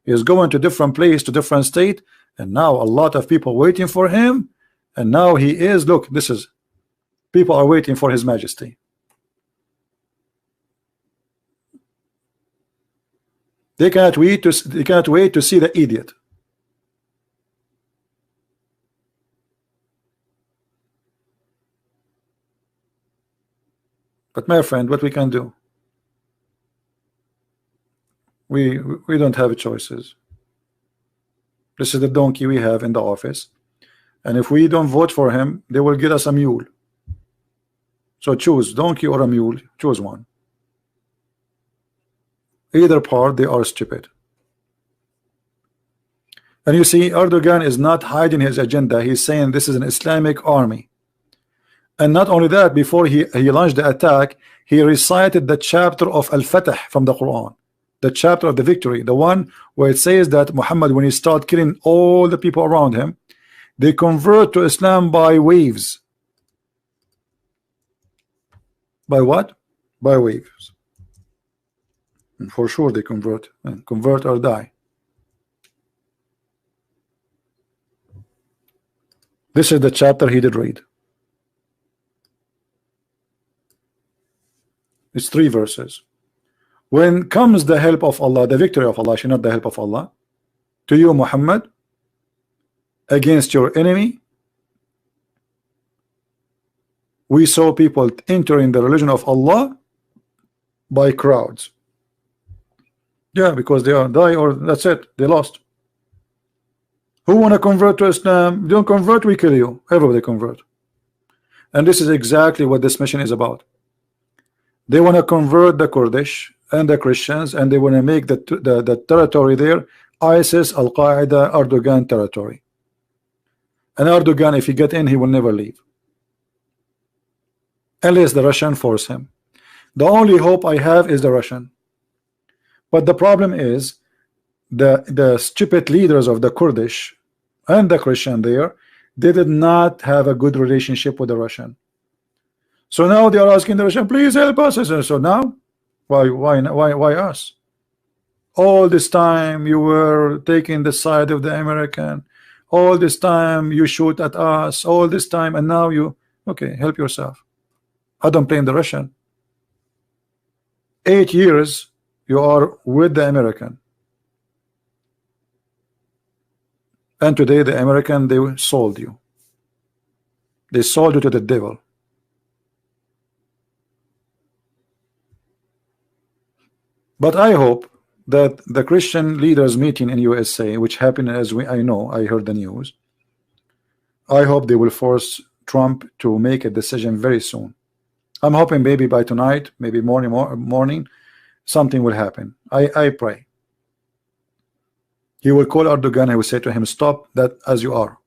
he is going to different place, to different state, and now a lot of people waiting for him, and now he is, look, this is, people are waiting for his majesty. They cannot wait to see the idiot. But my friend, what we can do? We don't have choices. This is the donkey we have in the office, and if we don't vote for him, they will get us a mule. So choose donkey or a mule. Choose one. Either part, they are stupid. And you see, Erdogan is not hiding his agenda. He's saying this is an Islamic army. And not only that, before he launched the attack, he recited the chapter of Al-Fatah from the Quran, the chapter of the victory, the one where it says that Muhammad, when he started killing all the people around him, they convert to Islam by waves. By what? By waves. And for sure they convert or die. This is the chapter he did read. It's 3 verses. When comes the help of Allah, the victory of Allah, not the help of Allah, to you Muhammad, against your enemy, we saw people entering the religion of Allah by crowds. Yeah, because they are die or that's it, they lost. Who want to convert to Islam? Don't convert, we kill you. Everybody convert. And this is exactly what this mission is about. They want to convert the Kurdish and the Christians, and they want to make the territory there ISIS, Al-Qaeda, Erdogan territory. And Erdogan, if he get in, he will never leave unless the Russian force him. The only hope I have is the Russian. But the problem is the stupid leaders of the Kurdish and the Christian there, they did not have a good relationship with the Russian. So now they are asking the Russian, please help us. So now, why us? All this time you were taking the side of the American. All this time you shoot at us. All this time, and now you, okay, help yourself. I don't blame the Russian. 8 years you are with the American. And today the American, they sold you. They sold you to the devil. But I hope that the Christian leaders meeting in USA, which happened as I know, I heard the news, I hope they will force Trump to make a decision very soon. I'm hoping maybe by tonight, maybe morning, something will happen. I pray. He will call Erdogan. He will say to him, stop that as you are.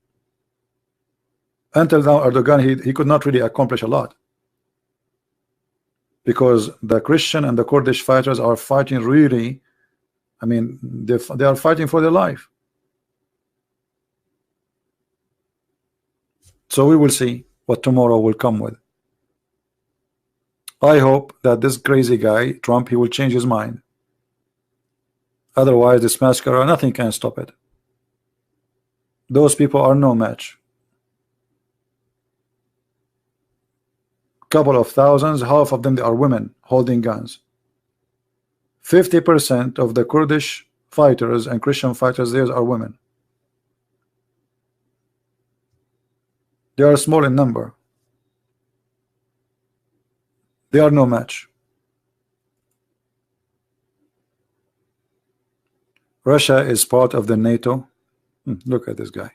Until now, Erdogan, he could not really accomplish a lot, because the Christian and the Kurdish fighters are fighting really, I mean, they are fighting for their life. So we will see what tomorrow will come with. I hope that this crazy guy, Trump, he will change his mind. Otherwise, this massacre, nothing can stop it. Those people are no match. Couple of thousands, half of them they are women holding guns. 50% of the Kurdish fighters and Christian fighters there are women. They are small in number. They are no match. Russia is part of the NATO. Look at this guy.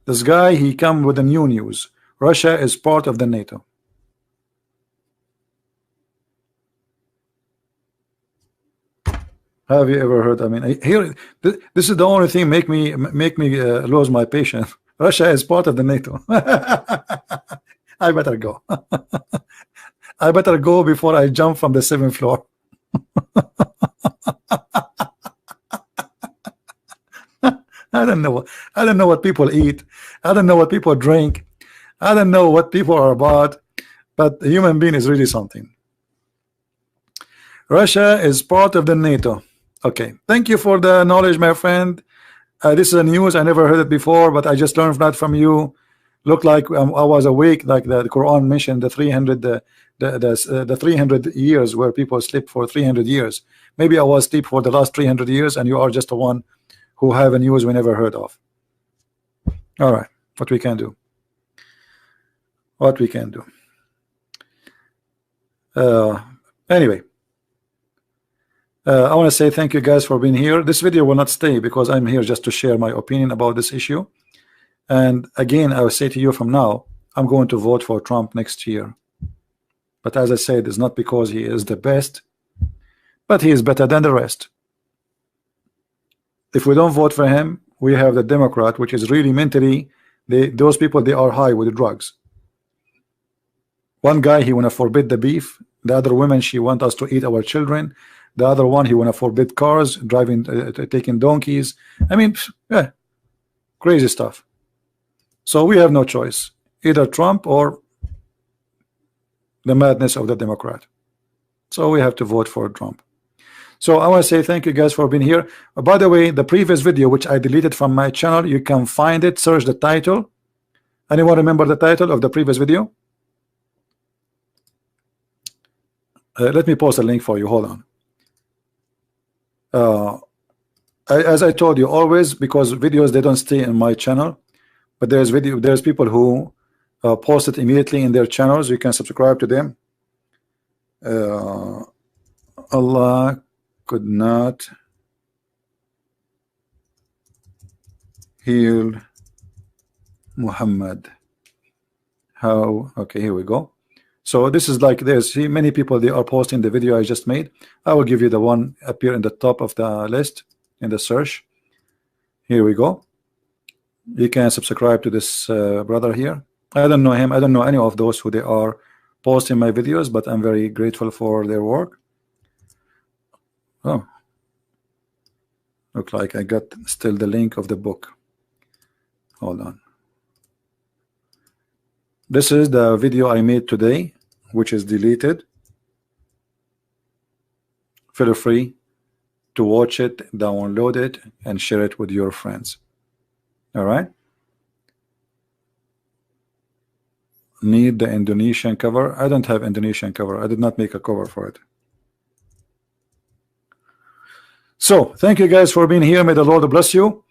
This guy, he come with the new news. Russia is part of the NATO. Have you ever heard? I mean, here, this is the only thing make me lose my patience. Russia is part of the NATO. I better go. I better go before I jump from the 7th floor. I don't know. I don't know what people eat. I don't know what people drink. I don't know what people are about. But the human being is really something. Russia is part of the NATO. Okay, thank you for the knowledge, my friend. This is a news I never heard it before, but I just learned that from you. Looked like I was awake, like the Quran mentioned the 300 the 300 years where people sleep for 300 years. Maybe I was asleep for the last 300 years, and you are just the one who have a news we never heard of. All right, what we can do? What we can do? Anyway. I want to say thank you guys for being here. This video will not stay because I'm here just to share my opinion about this issue. And again, I will say to you from now, I'm going to vote for Trump next year. But as I said, it's not because he is the best, but he is better than the rest. If we don't vote for him, we have the Democrat, which is really mentally, those people, they are high with the drugs. One guy, he want to forbid the beef. The other woman, she want us to eat our children. The other one, he want to forbid cars, driving, taking donkeys. I mean, yeah, crazy stuff. So we have no choice, either Trump or the madness of the Democrat. So we have to vote for Trump. So I want to say thank you guys for being here. By the way, the previous video, which I deleted from my channel, you can find it. Search the title. Anyone remember the title of the previous video? Let me post a link for you. Hold on. As I told you, always, because videos, they don't stay in my channel, but there's people who post it immediately in their channels. You can subscribe to them. Allah could not heal Muhammad. How? Okay, here we go. So this is like this. See, many people, they are posting the video I just made. I will give you the one appear in the top of the list in the search. Here we go. You can subscribe to this brother here. I don't know him. I don't know any of those who they are posting my videos, but I'm very grateful for their work. Oh, look like I got still the link of the book. Hold on. This is the video I made today, which is deleted. Feel free to watch it, download it, and share it with your friends. All right. Need the Indonesian cover? I don't have Indonesian cover. I did not make a cover for it. So thank you guys for being here. May the Lord bless you.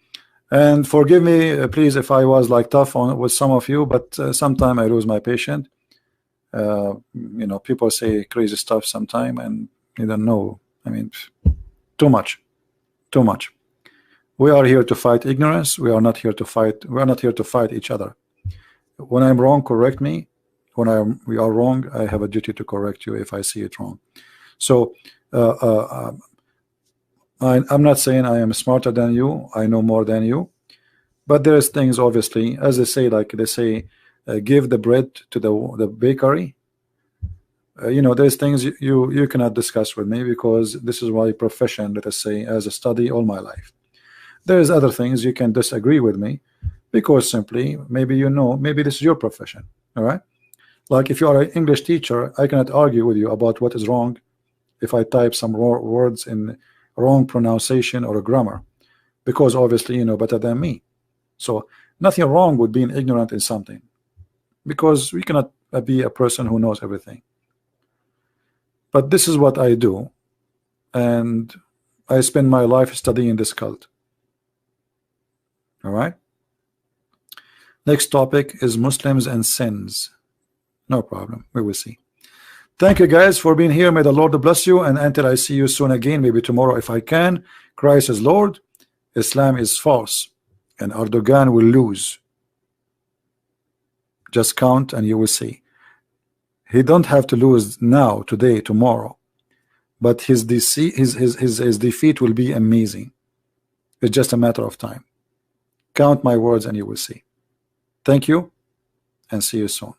And forgive me, please, if I was like tough on with some of you, but sometimes I lose my patience. You know, people say crazy stuff sometime, and you don't know. I mean, too much, too much. We are here to fight ignorance. We are not here to fight. We are not here to fight each other. When I'm wrong, correct me. When we are wrong, I have a duty to correct you if I see it wrong. So I'm not saying I am smarter than you. I know more than you. But there's things, obviously, as they say, like they say, give the bread to the bakery. You know, there's things you cannot discuss with me because this is my profession, let us say, as a study all my life. There's other things you can disagree with me because simply maybe you know, maybe this is your profession. All right, like if you are an English teacher, I cannot argue with you about what is wrong if I type some words in wrong pronunciation or a grammar, because obviously you know better than me. So nothing wrong with being ignorant in something, because we cannot be a person who knows everything. But this is what I do, and I spend my life studying this cult. All right. Next topic is Muslims and sins. No problem. We will see. Thank you guys for being here. May the Lord bless you. And until I see you soon again, maybe tomorrow if I can. Christ is Lord. Islam is false. And Erdogan will lose. Just count and you will see. He don't have to lose now, today, tomorrow. But his defeat will be amazing. It's just a matter of time. Count my words and you will see. Thank you and see you soon.